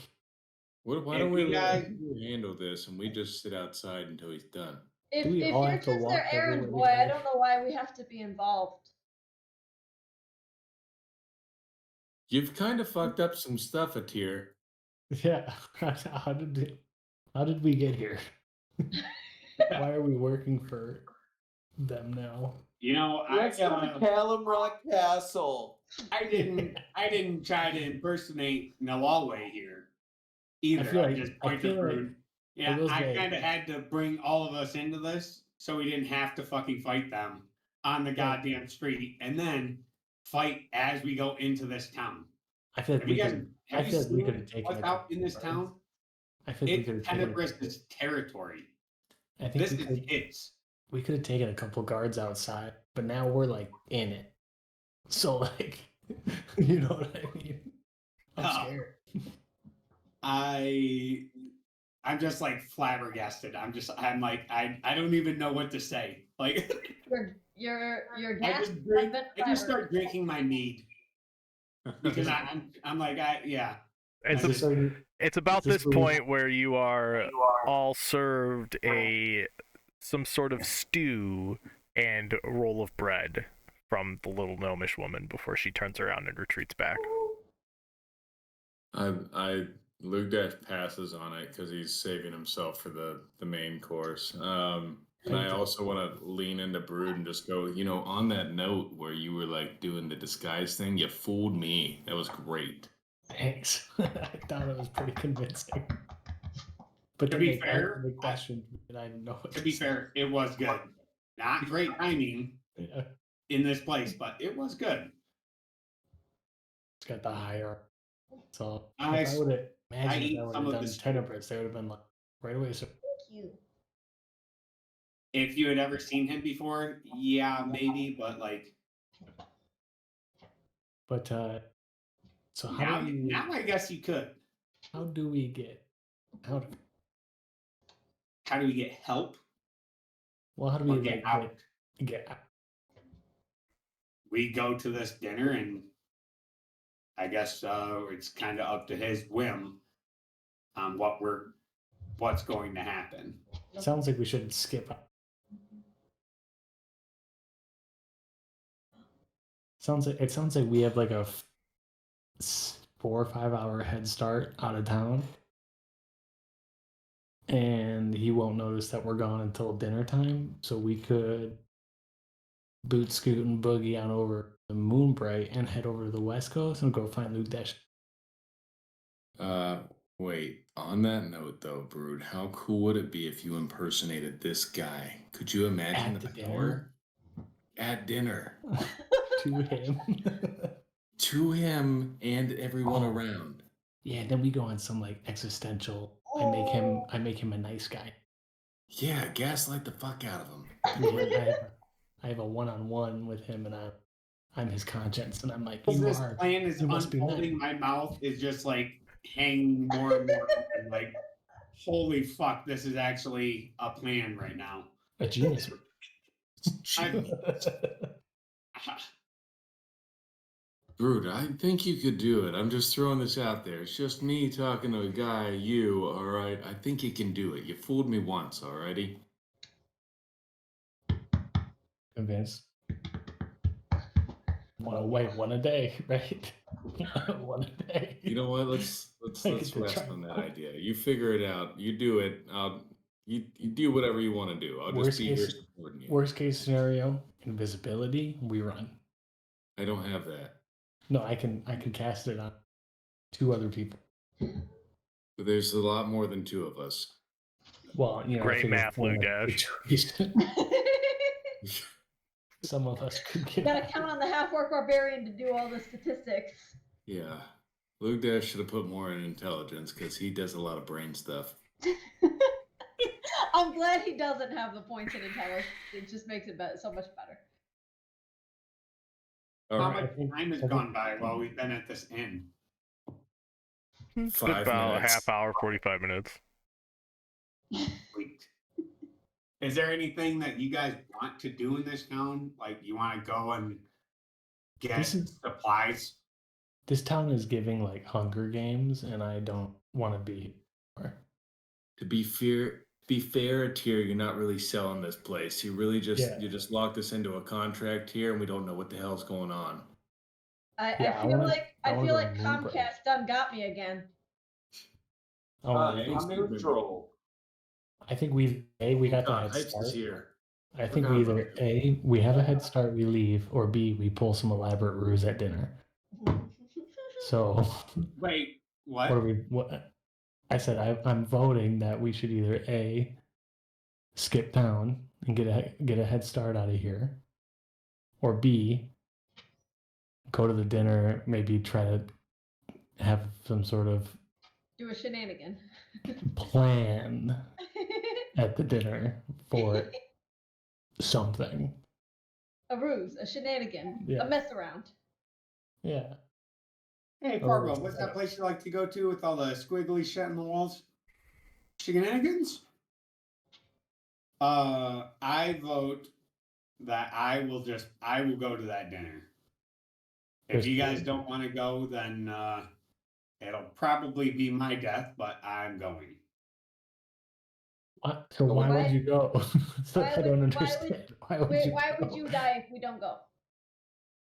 Why If don't we you let guys- him handle this and we just sit outside until he's done? If, Do we if all you're have to just walk their errand everywhere we boy, I go? don't know why we have to be involved. You've kind of fucked up some stuff, Atir. Yeah, how did we get here? Why are we working for them now? You know, Let's go to Callum Rock Castle. I didn't try to impersonate Nilaway here either. feel I like- just I pointed feel like- through. Yeah, will I say- kind of had to bring all of us into this so we didn't have to fucking fight them on the goddamn street and then fight as we go into this town. I feel like Have we you guys could. have I you feel like we seen could have taken what's it out in this first. town? I think we could It's have taken. Tenebris' territory. I think This we is could. his. We could have taken a couple guards outside, but now we're like in it. So like, you know what I mean? I'm Oh. scared. I'm just like flabbergasted. I'm like I don't even know what to say. Like You're I gas. just start drinking my mead because I'm like yeah. It's about this point where you are all served some sort of stew and a roll of bread from the little gnomish woman before she turns around and retreats back. Luke Dash passes on it because he's saving himself for the main course. And I also want to lean into Brood and just go, on that note where you were like doing the disguise thing, you fooled me. That was great. Thanks. I thought it was pretty convincing. But to be fair, it was good. Not great timing in this place, but it was good. It's got the higher. So I if I would have imagined eat if I would some have of done this- Tenebris, they would have been like right away. So Thank you. If you had ever seen him before, yeah, maybe, but like. But so how now, do we? Now I guess you could. How do we get out? How do we get help? Well, how do we get out? Get out? We go to this dinner, and I guess it's kind of up to his whim on what's going to happen. Sounds like we should skip. It sounds like we have like a 4 or 5 hour head start out of town, and he won't notice that we're gone until dinner time. So we could boot scoot and boogie on over to Moonbright and head over to the West Coast and go find Luke Dash. Wait. On that note, though, Brood, how cool would it be if you impersonated this guy? Could you imagine At the power? dinner? At dinner. To him. To him and everyone around. Yeah, then we go on some like existential. I make him a nice guy. Yeah, gaslight the fuck out of him. I have a one-on-one with him, and I'm his conscience, and I'm like, this plan is unfolding. My mouth is just like hanging more and more, and like, holy fuck, this is actually a plan right now. A genius. Brood, I think you could do it. I'm just throwing this out there. It's just me talking to a guy, you, all right? I think you can do it. You fooled me once, alrighty? Convinced. One a day, right? One a day. You know what? Let's rest on that idea. You figure it out. You do it. You do whatever you want to do. I'll just be here supporting you. Worst case scenario, invisibility. We run. I don't have that. No, I can cast it on 2 other people. But there's a lot more than 2 of us. Well, great math, Luke Dash. Some of us could get. You gotta count on the half-orc barbarian to do all the statistics. Yeah, Luke Dash should have put more in intelligence because he does a lot of brain stuff. I'm glad he doesn't have the points in intelligence. It just makes it so much better. How much time has gone by while we've been at this inn? It's been about a half hour, 45 minutes. Sweet. Is there anything that you guys want to do in this town? Like, you want to go and get supplies? This town is giving like Hunger Games, and I don't want to be here. To be fair, Tyr, you're not really selling this place. You really you just locked us into a contract here, and we don't know what the hell's going on. I feel like Comcast done got me again. I'm neutral. I think we got the head start. Here. I think we either we have a head start, we leave, or B, we pull some elaborate ruse at dinner. So wait, what? What I said, I'm voting that we should either A, skip town and get a head start out of here, or B, go to the dinner, maybe try to have some sort of Do a shenanigan. plan at the dinner for something. A ruse, a shenanigan, Yeah. a mess around. Yeah. Hey, Oh, Fargo, what's that place you like to go to with all the squiggly shit on the walls? Shenanigans? I vote that I will go to that dinner. If you guys don't want to go, then it'll probably be my death, but I'm going. What? So why would you go? I don't Why understand. why would you die if we don't go?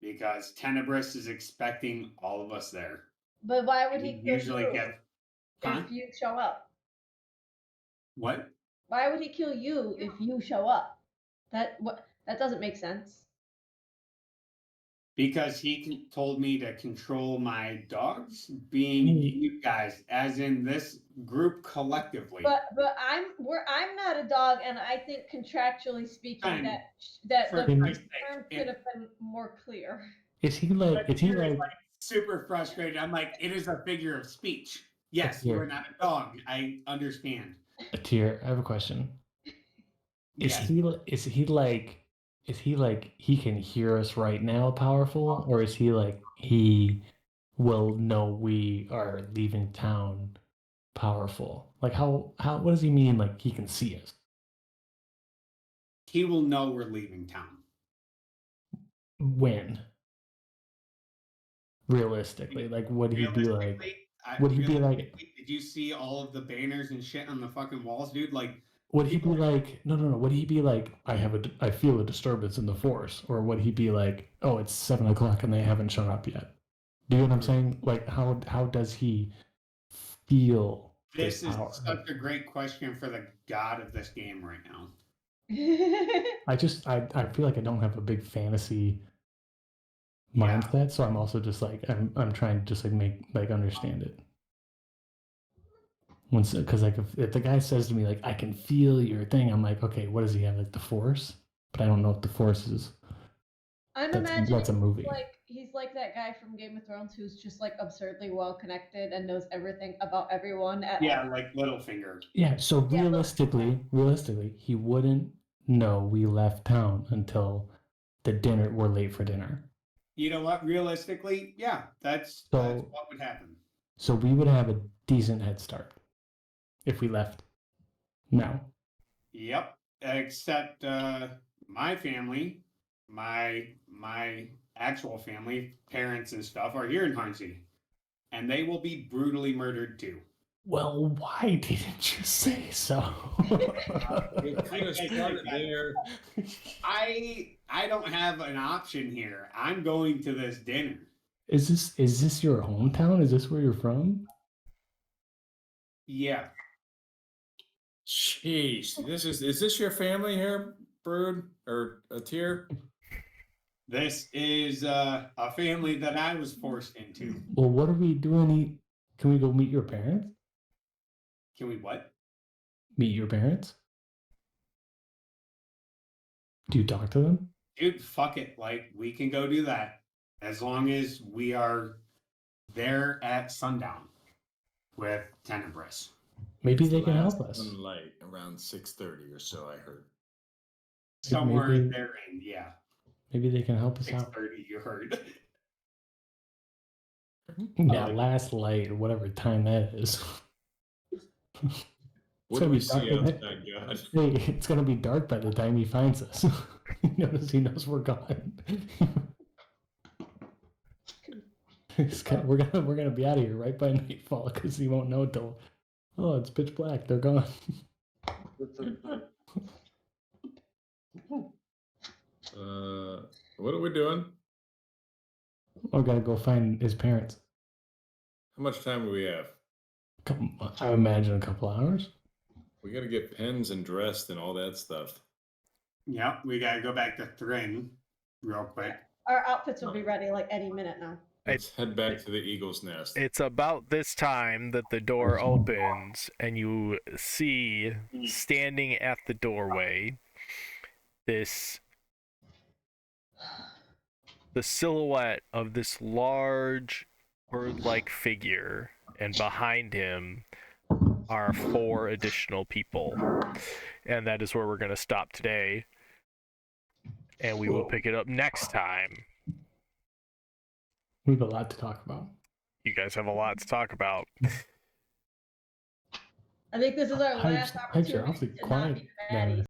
Because Tenebris is expecting all of us there. But why would And he he kill usually you gets huh? if you show up? What? Why would he kill you if you show up? That doesn't make sense. Because he told me to control my dogs, being you guys, as in this group collectively. But I'm not a dog, and I think contractually speaking And that for the Christ's term sake, could have been more clear. Is he like? But he like super frustrated? I'm like, it is a figure of speech. Yes, you are not a dog. I understand. Atir, I have a question. Is Yes. he like he can hear us right now powerful, or is he like he will know we are leaving town powerful? Like how what does he mean like he can see us? He will know we're leaving town. When? Realistically, like would he be like would he be like did you see all of the banners and shit on the fucking walls, dude? Like would he be like no would he be like I feel a disturbance in the force, or would he be like, oh, it's 7 o'clock and they haven't shown up yet? Do you know what I'm saying? Like how does he feel this is power? such a great question for the god of this game right now. I feel like I don't have a big fantasy mindset, so I'm also just like I'm trying to just like make like understand it. Once, because like if the guy says to me like I can feel your thing, I'm like, okay, what does he have, like the force? But I don't know what the force is. I'm imagining that's a movie. He's like that guy from Game of Thrones who's just like absurdly well connected and knows everything about everyone. Like Littlefinger. Yeah. So realistically, he wouldn't know we left town until the dinner. We're late for dinner. You know what? Realistically, yeah, that's what would happen. So we would have a decent head start if we left now. Yep. Except my family, my actual family, parents and stuff are here in Harnsey. And they will be brutally murdered too. Well, why didn't you say so? I don't have an option here. I'm going to this dinner. Is this your hometown? Is this where you're from? Yeah. Jeez, is this your family here, Brood or Atir? This is a family that I was forced into. Well, what are we doing? Can we go meet your parents? Can we what? Meet your parents? Do you talk to them? Dude, fuck it. Like, we can go do that as long as we are there at sundown with Tenebris. Maybe they can help us. Sunlight around 6:30 or so, I heard. Somewhere in their end, yeah. Maybe they can help us out. 6:30, you heard. Yeah, last light, whatever time that is. What do we see outside, God? Hey, it's gonna be dark by the time he finds us. He knows we're gone. We're gonna be out of here right by nightfall because he won't know till it's pitch black. They're gone. What are we doing? We're gonna go find his parents. How much time do we have? I imagine a couple hours. We gotta get pens and dressed and all that stuff. Yep, we gotta go back to Thrin real quick. Our outfits will be ready like any minute now. Let's head back to the Eagle's Nest. It's about this time that the door opens and you see standing at the doorway the silhouette of this large bird-like figure, and behind him are 4 additional people. And that is where we're going to stop today. And we will pick it up next time. We have a lot to talk about. You guys have a lot to talk about. I think this is our last Hypes are opportunity awfully to not quiet be now. baddies.